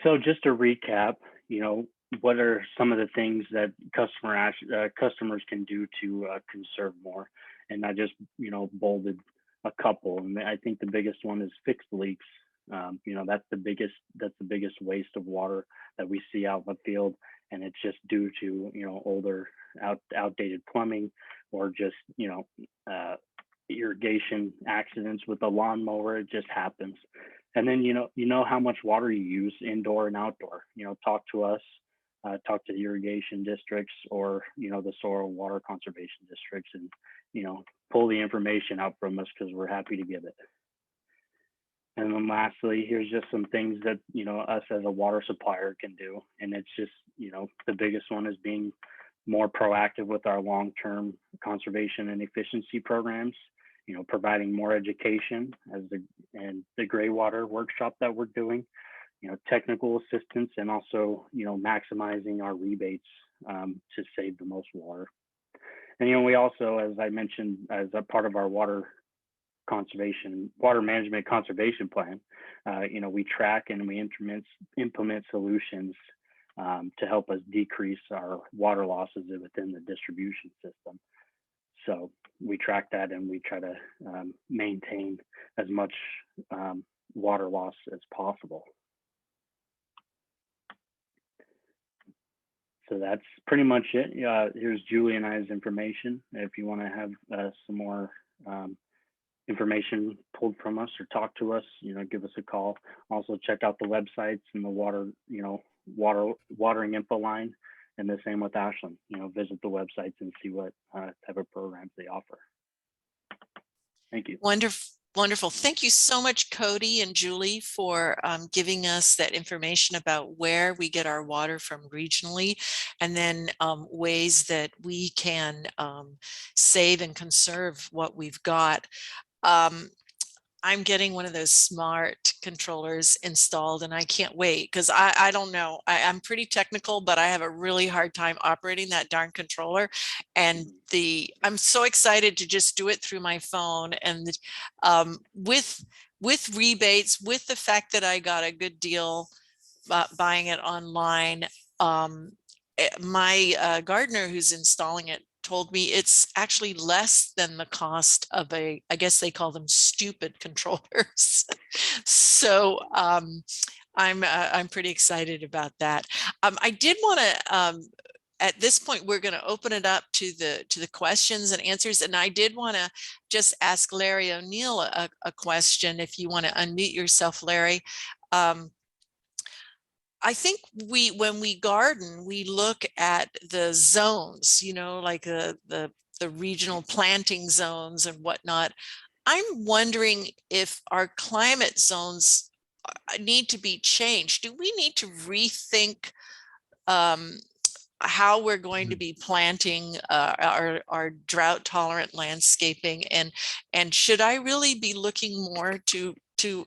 So just to recap, what are some of the things that customers can do to conserve more? And I just, bolded a couple. And I think the biggest one is fix leaks. That's the biggest waste of water that we see out in the field. And it's just due to, older, outdated plumbing, or just, irrigation accidents with the lawnmower. It just happens. And then, how much water you use indoor and outdoor. Talk to us, talk to the irrigation districts, or, the soil water conservation districts, and, pull the information out from us, because we're happy to give it. And then lastly, here's just some things that, us as a water supplier can do. And it's just, the biggest one is being more proactive with our long-term conservation and efficiency programs, providing more education and the gray water workshop that we're doing, technical assistance, and also, maximizing our rebates to save the most water. And, we also, as I mentioned, as a part of our water management conservation plan, we track and we implement solutions to help us decrease our water losses within the distribution system. So we track that and we try to maintain as much water loss as possible. So that's pretty much it. Here's Julie and I's information. If you want to have some more information pulled from us or talk to us, give us a call. Also check out the websites and the watering info line, and the same with Ashland. Visit the websites and see what type of programs they offer. Thank you. Wonderful. Thank you so much, Cody and Julie, for giving us that information about where we get our water from regionally, and then ways that we can save and conserve what we've got. I'm getting one of those smart controllers installed, and I can't wait, because I don't know. I'm pretty technical, but I have a really hard time operating that darn controller. And I'm so excited to just do it through my phone. And with rebates, with the fact that I got a good deal buying it online, my gardener who's installing it told me it's actually less than the cost of I guess they call them stupid controllers. So I'm pretty excited about that. I did want to, at this point, we're going to open it up to the questions and answers. And I did want to just ask Larry O'Neill a question, if you want to unmute yourself, Larry. I think when we garden, we look at the zones, like the regional planting zones and whatnot. I'm wondering if our climate zones need to be changed. Do we need to rethink how we're going to be planting our drought tolerant landscaping? And should I really be looking more to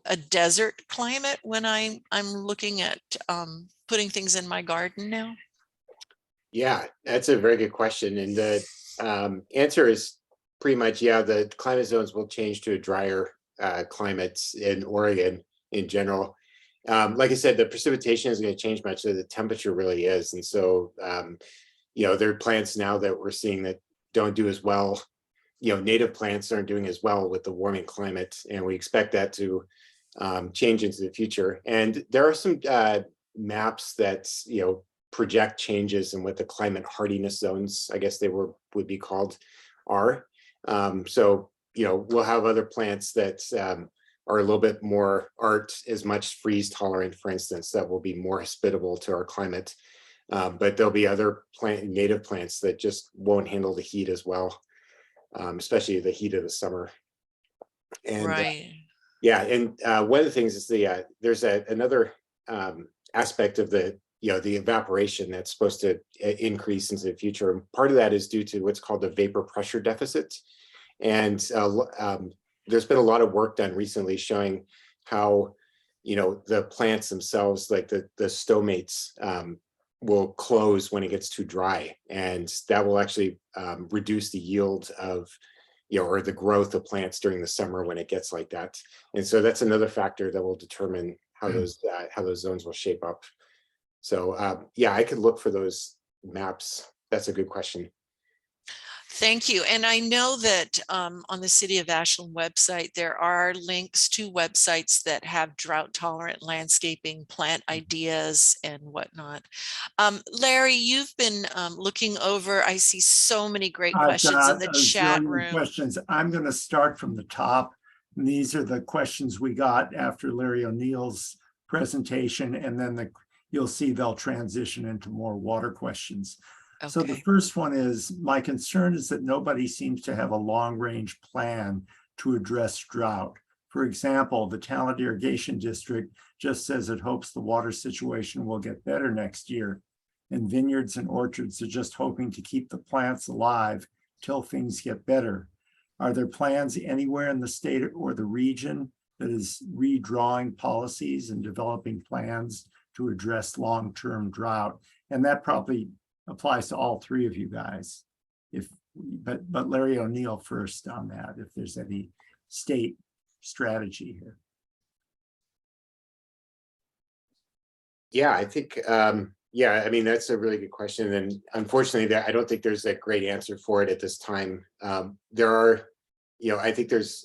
a desert climate when I'm looking at putting things in my garden now? Yeah, that's a very good question. And the answer is pretty much, yeah, the climate zones will change to a drier climate in Oregon in general. Like I said, the precipitation isn't going to change much, so the temperature really is. And so, there are plants now that we're seeing that don't do as well. Native plants aren't doing as well with the warming climate, and we expect that to change into the future. And there are some maps that project changes in what the climate hardiness zones, I guess they would be called, are. So we'll have other plants that are a little bit more, aren't as much freeze tolerant, for instance, that will be more hospitable to our climate. But there'll be other native plants that just won't handle the heat as well. Especially the heat of the summer. And right. Yeah, and one of the things is there's another aspect of the the evaporation that's supposed to increase into the future. And part of that is due to what's called the vapor pressure deficit. And there's been a lot of work done recently showing how, the plants themselves, like the stomates, will close when it gets too dry. And that will actually reduce the yield of, or the growth of plants during the summer when it gets like that. And so that's another factor that will determine how those zones will shape up. So yeah, I could look for those maps. That's a good question. Thank you. And I know that on the City of Ashland website, there are links to websites that have drought tolerant landscaping, plant ideas and whatnot. Larry, you've been looking over, I see so many great questions in the chat room. Questions. I'm going to start from the top. And these are the questions we got after Larry O'Neill's presentation, and then you'll see they'll transition into more water questions. Okay. So the first one is, my concern is that nobody seems to have a long-range plan to address drought. For example, the Talent Irrigation District just says it hopes the water situation will get better next year. And vineyards and orchards are just hoping to keep the plants alive till things get better. Are there plans anywhere in the state or the region that is redrawing policies and developing plans to address long-term drought? And that probably applies to all three of you guys. But Larry O'Neill first on that, if there's any state strategy here. Yeah, I think, yeah, I mean, that's a really good question. And unfortunately, I don't think there's a great answer for it at this time. There are, I think there's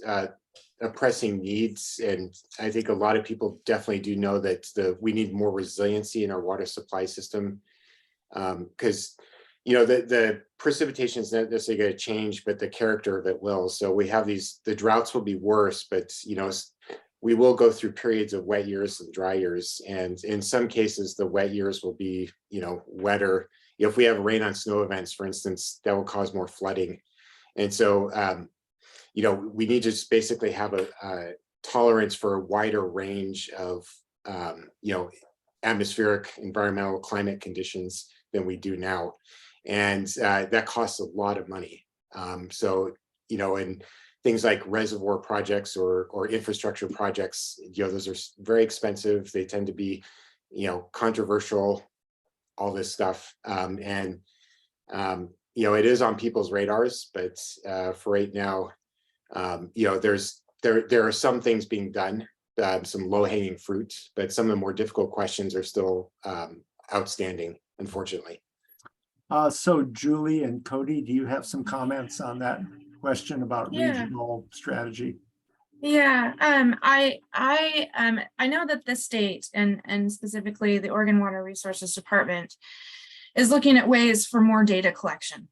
pressing needs. And I think a lot of people definitely do know that we need more resiliency in our water supply system. Because the precipitation is not necessarily going to change, but the character of it will. So we have the droughts will be worse, but we will go through periods of wet years and dry years, and in some cases the wet years will be wetter. If we have rain on snow events, for instance, that will cause more flooding. And so we need to just basically have a tolerance for a wider range of atmospheric, environmental, climate conditions than we do now. And that costs a lot of money. So, and things like reservoir projects or infrastructure projects, those are very expensive. They tend to be, controversial, all this stuff. It is on people's radars, but for right now, there are some things being done, some low-hanging fruit, but some of the more difficult questions are still outstanding, unfortunately. So Julie and Cody, do you have some comments on that question about regional strategy? Yeah, I know that the state and specifically the Oregon Water Resources Department is looking at ways for more data collection.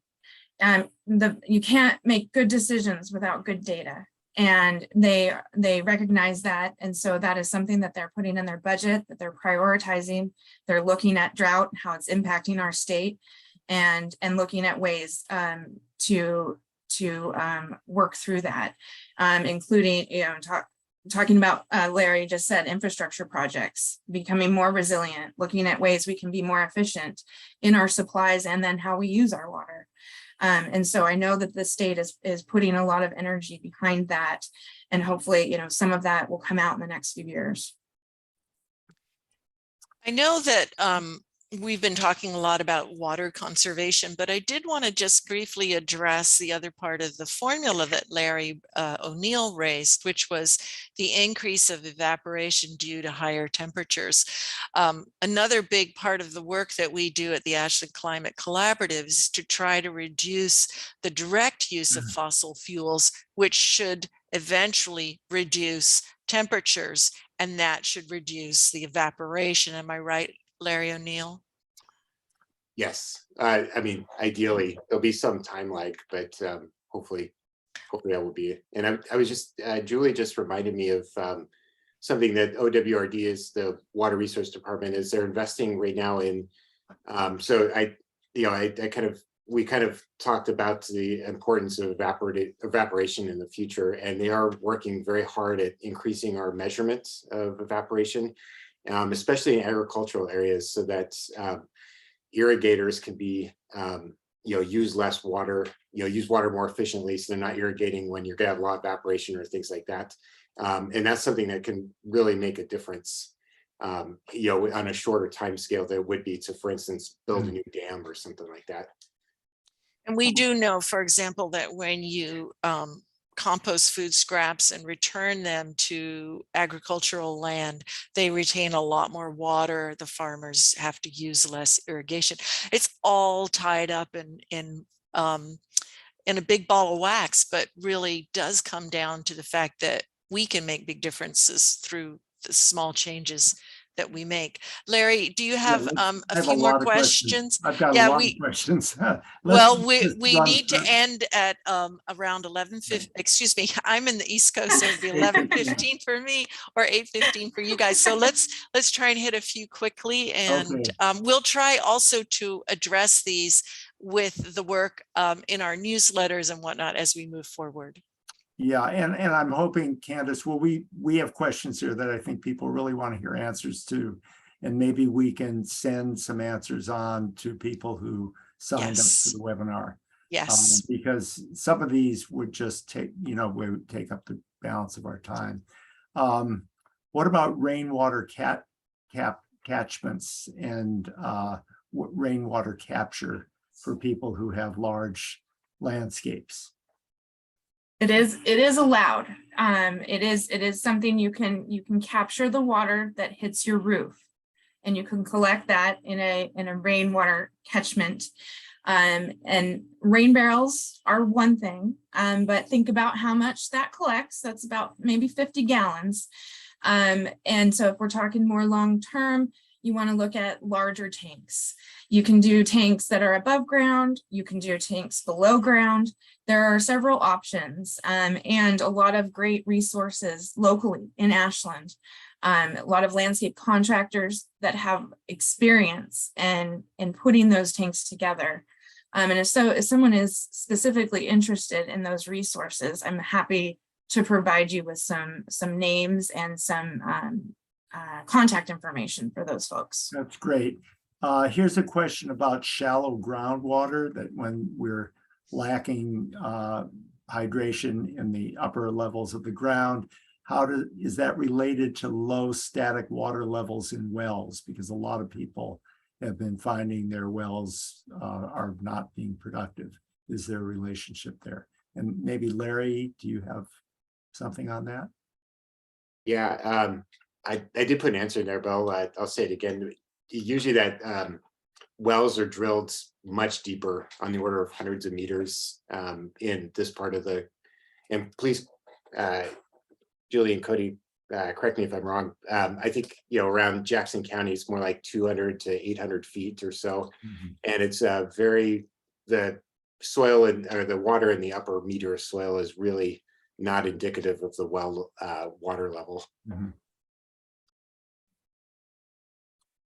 You can't make good decisions without good data. And they recognize that. And so that is something that they're putting in their budget, that they're prioritizing. They're looking at drought, how it's impacting our state, and looking at ways to work through that, including, talking about, Larry just said, infrastructure projects, becoming more resilient, looking at ways we can be more efficient in our supplies and then how we use our water. And so I know that the state is putting a lot of energy behind that, and hopefully, some of that will come out in the next few years. I know that we've been talking a lot about water conservation, but I did want to just briefly address the other part of the formula that Larry O'Neill raised, which was the increase of evaporation due to higher temperatures. Another big part of the work that we do at the Ashland Climate Collaborative is to try to reduce the direct use of fossil fuels, which should eventually reduce temperatures, and that should reduce the evaporation. Am I right, Larry O'Neill? Yes, I mean, ideally there'll be some time lag, but hopefully that will be it. And I was just, Julie just reminded me of something that OWRD is, the Water Resource Department, is they're investing right now in. So we kind of talked about the importance of evaporation in the future, and they are working very hard at increasing our measurements of evaporation. especially in agricultural areas, so that irrigators can be, use less water, use water more efficiently, so they're not irrigating when you're gonna have a lot of evaporation or things like that. And that's something that can really make a difference, on a shorter time scale than it would be to, for instance, build a new dam or something like that. And we do know, for example, that when you compost food scraps and return them to agricultural land, they retain a lot more water. The farmers have to use less irrigation. It's all tied up in a big ball of wax, but really does come down to the fact that we can make big differences through the small changes that we make. Larry, do you have a few more questions? I've got a lot of questions. Well, we need to end at around 11:50. Excuse me, I'm in the East Coast, so it'd be 11:15 for me or 8:15 for you guys. So let's try and hit a few quickly, and we'll try also to address these with the work in our newsletters and whatnot as we move forward. Yeah, and I'm hoping, Candace, well, we have questions here that I think people really want to hear answers to, and maybe we can send some answers on to people who signed up to the webinar. Yes, because some of these would just take, would take up the balance of our time. What about rainwater catchments and rainwater capture for people who have large landscapes? It is allowed. It is something you can capture the water that hits your roof, and you can collect that in a rainwater catchment. And rain barrels are one thing, but think about how much that collects. That's about maybe 50 gallons. And so if we're talking more long-term, you want to look at larger tanks. You can do tanks that are above ground. You can do tanks below ground. There are several options, and a lot of great resources locally in Ashland. A lot of landscape contractors that have experience in putting those tanks together. And if someone is specifically interested in those resources, I'm happy to provide you with some names and some contact information for those folks. That's great. Here's a question about shallow groundwater, that when we're lacking hydration in the upper levels of the ground, is that related to low static water levels in wells? Because a lot of people have been finding their wells are not being productive. Is there a relationship there? And maybe Larry, do you have something on that? Yeah, I did put an answer in there, but I'll say it again. Usually that wells are drilled much deeper, on the order of hundreds of meters in this part of and please, Julie and Cody, correct me if I'm wrong. I think, around Jackson County, it's more like 200 to 800 feet or so. And it's the soil or the water in the upper meter of soil is really not indicative of the well water level.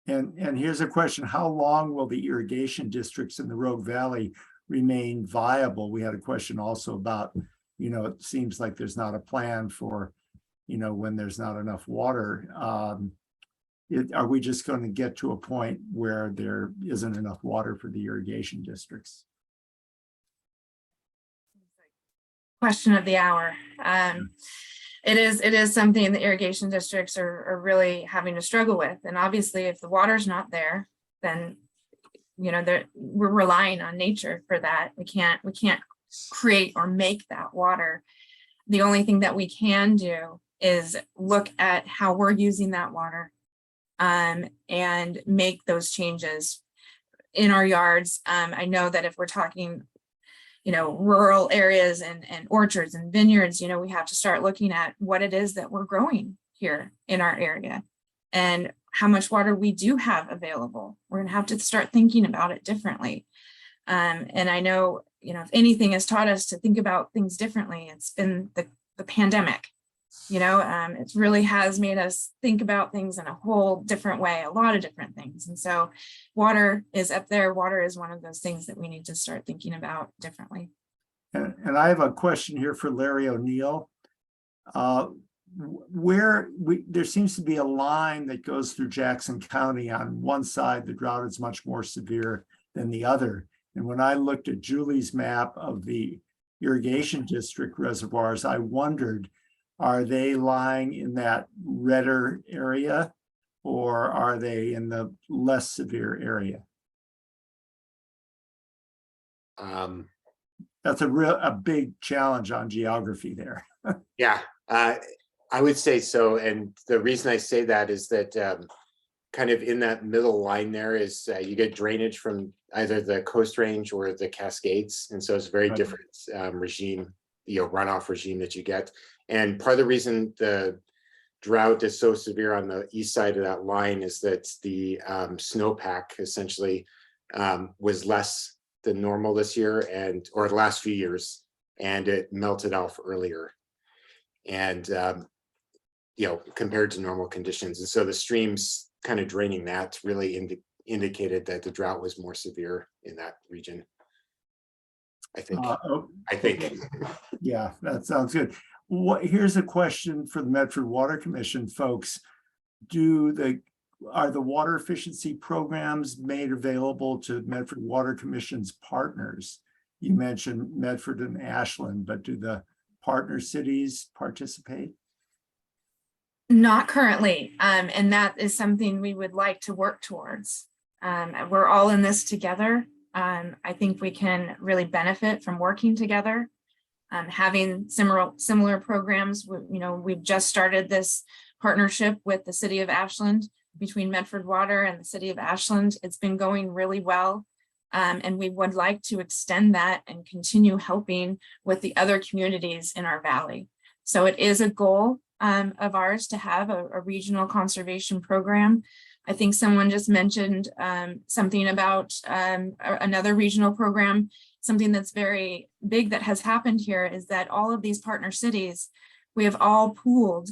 And here's a question: how long will the irrigation districts in the Rogue Valley remain viable? We had a question also about, it seems like there's not a plan for, when there's not enough water. Are we just going to get to a point where there isn't enough water for the irrigation districts? Question of the hour. It is something the irrigation districts are really having to struggle with. And obviously, if the water's not there, then we're relying on nature for that. We can't create or make that water. The only thing that we can do is look at how we're using that water, and make those changes in our yards. I know that if we're talking rural areas and orchards and vineyards, we have to start looking at what it is that we're growing here in our area and how much water we do have available. We're going to have to start thinking about it differently. And I know, if anything has taught us to think about things differently, it's been the pandemic. It really has made us think about things in a whole different way, a lot of different things. And so water is up there. Water is one of those things that we need to start thinking about differently. And I have a question here for Larry O'Neill. there seems to be a line that goes through Jackson County. On one side, the drought is much more severe than the other. And when I looked at Julie's map of the irrigation district reservoirs, I wondered, are they lying in that redder area or are they in the less severe area? That's a big challenge on geography there. Yeah, I would say so. And the reason I say that is that kind of in that middle line there is you get drainage from either the Coast Range or the Cascades. And so it's a very different regime, runoff regime that you get. And part of the reason the drought is so severe on the east side of that line is that the snowpack essentially was less than normal this year or the last few years, and it melted off earlier. And compared to normal conditions. And so the streams kind of draining that really indicated that the drought was more severe in that region. I think. Yeah, that sounds good. Here's a question for the Medford Water Commission folks. Are the water efficiency programs made available to Medford Water Commission's partners? You mentioned Medford and Ashland, but do the partner cities participate? Not currently, and that is something we would like to work towards. We're all in this together. I think we can really benefit from working together, having similar programs. We've just started this partnership with the city of Ashland, between Medford Water and the city of Ashland. It's been going really well. And we would like to extend that and continue helping with the other communities in our valley. So it is a goal of ours to have a regional conservation program. I think someone just mentioned something about another regional program. Something that's very big that has happened here is that all of these partner cities, we have all pooled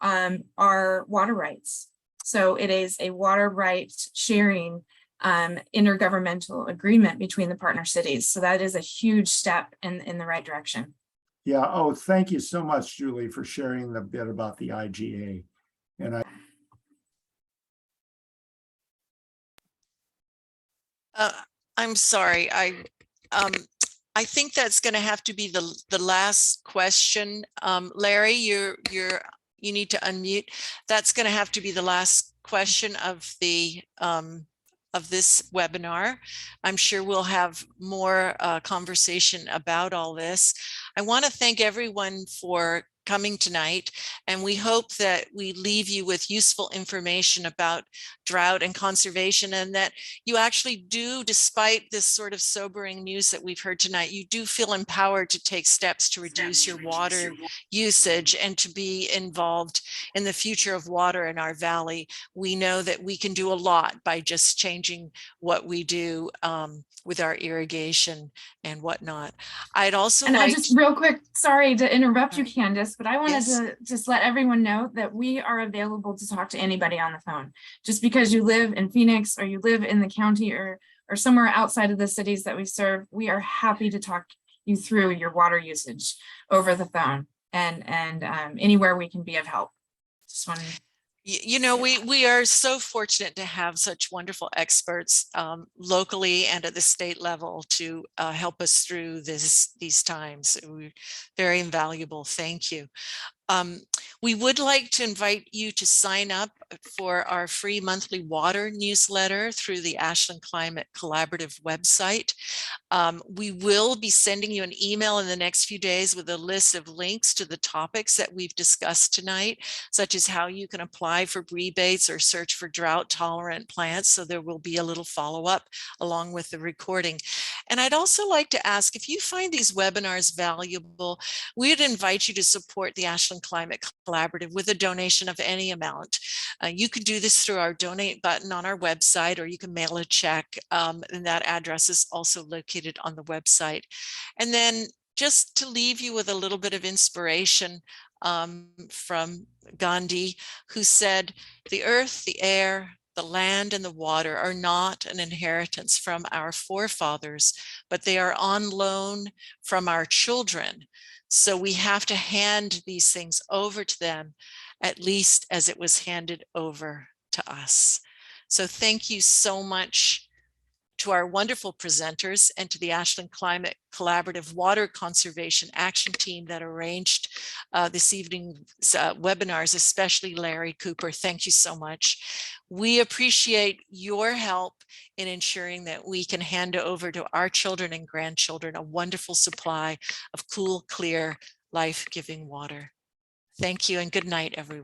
our water rights. So it is a water rights sharing intergovernmental agreement between the partner cities. So that is a huge step in the right direction. Yeah. Oh, thank you so much, Julie, for sharing the bit about the IGA. And I'm sorry. I think that's going to have to be the last question. Larry, you need to unmute. That's going to have to be the last question of this webinar. I'm sure we'll have more conversation about all this. I want to thank everyone for coming tonight, and we hope that we leave you with useful information about drought and conservation, and that you actually do, despite this sort of sobering news that we've heard tonight, you do feel empowered to take steps to reduce your water usage and to be involved in the future of water in our valley. We know that we can do a lot by just changing what we do with our irrigation and whatnot. I'd also and like I just real quick, sorry to interrupt you, Candace, but I wanted to just let everyone know that we are available to talk to anybody on the phone. Just because you live in Phoenix or you live in the county or somewhere outside of the cities that we serve, we are happy to talk you through your water usage over the phone and anywhere we can be of help. Just wanted to. We are so fortunate to have such wonderful experts locally and at the state level to help us through these times. Very invaluable. Thank you. We would like to invite you to sign up for our free monthly water newsletter through the Ashland Climate Collaborative website. We will be sending you an email in the next few days with a list of links to the topics that we've discussed tonight, such as how you can apply for rebates or search for drought tolerant plants. So there will be a little follow-up along with the recording. And I'd also like to ask, if you find these webinars valuable, we'd invite you to support the Ashland Climate Collaborative with a donation of any amount. You could do this through our donate button on our website, or you can mail a check, and that address is also located on the website. And then just to leave you with a little bit of inspiration from Gandhi, who said, "The earth, the air, the land, and the water are not an inheritance from our forefathers, but they are on loan from our children. So we have to hand these things over to them, at least as it was handed over to us. So thank you so much to our wonderful presenters and to the Ashland Climate Collaborative Water Conservation Action Team that arranged this evening's webinars, especially Larry Cooper. Thank you so much. We appreciate your help in ensuring that we can hand over to our children and grandchildren a wonderful supply of cool, clear, life-giving water. Thank you and good night, everyone.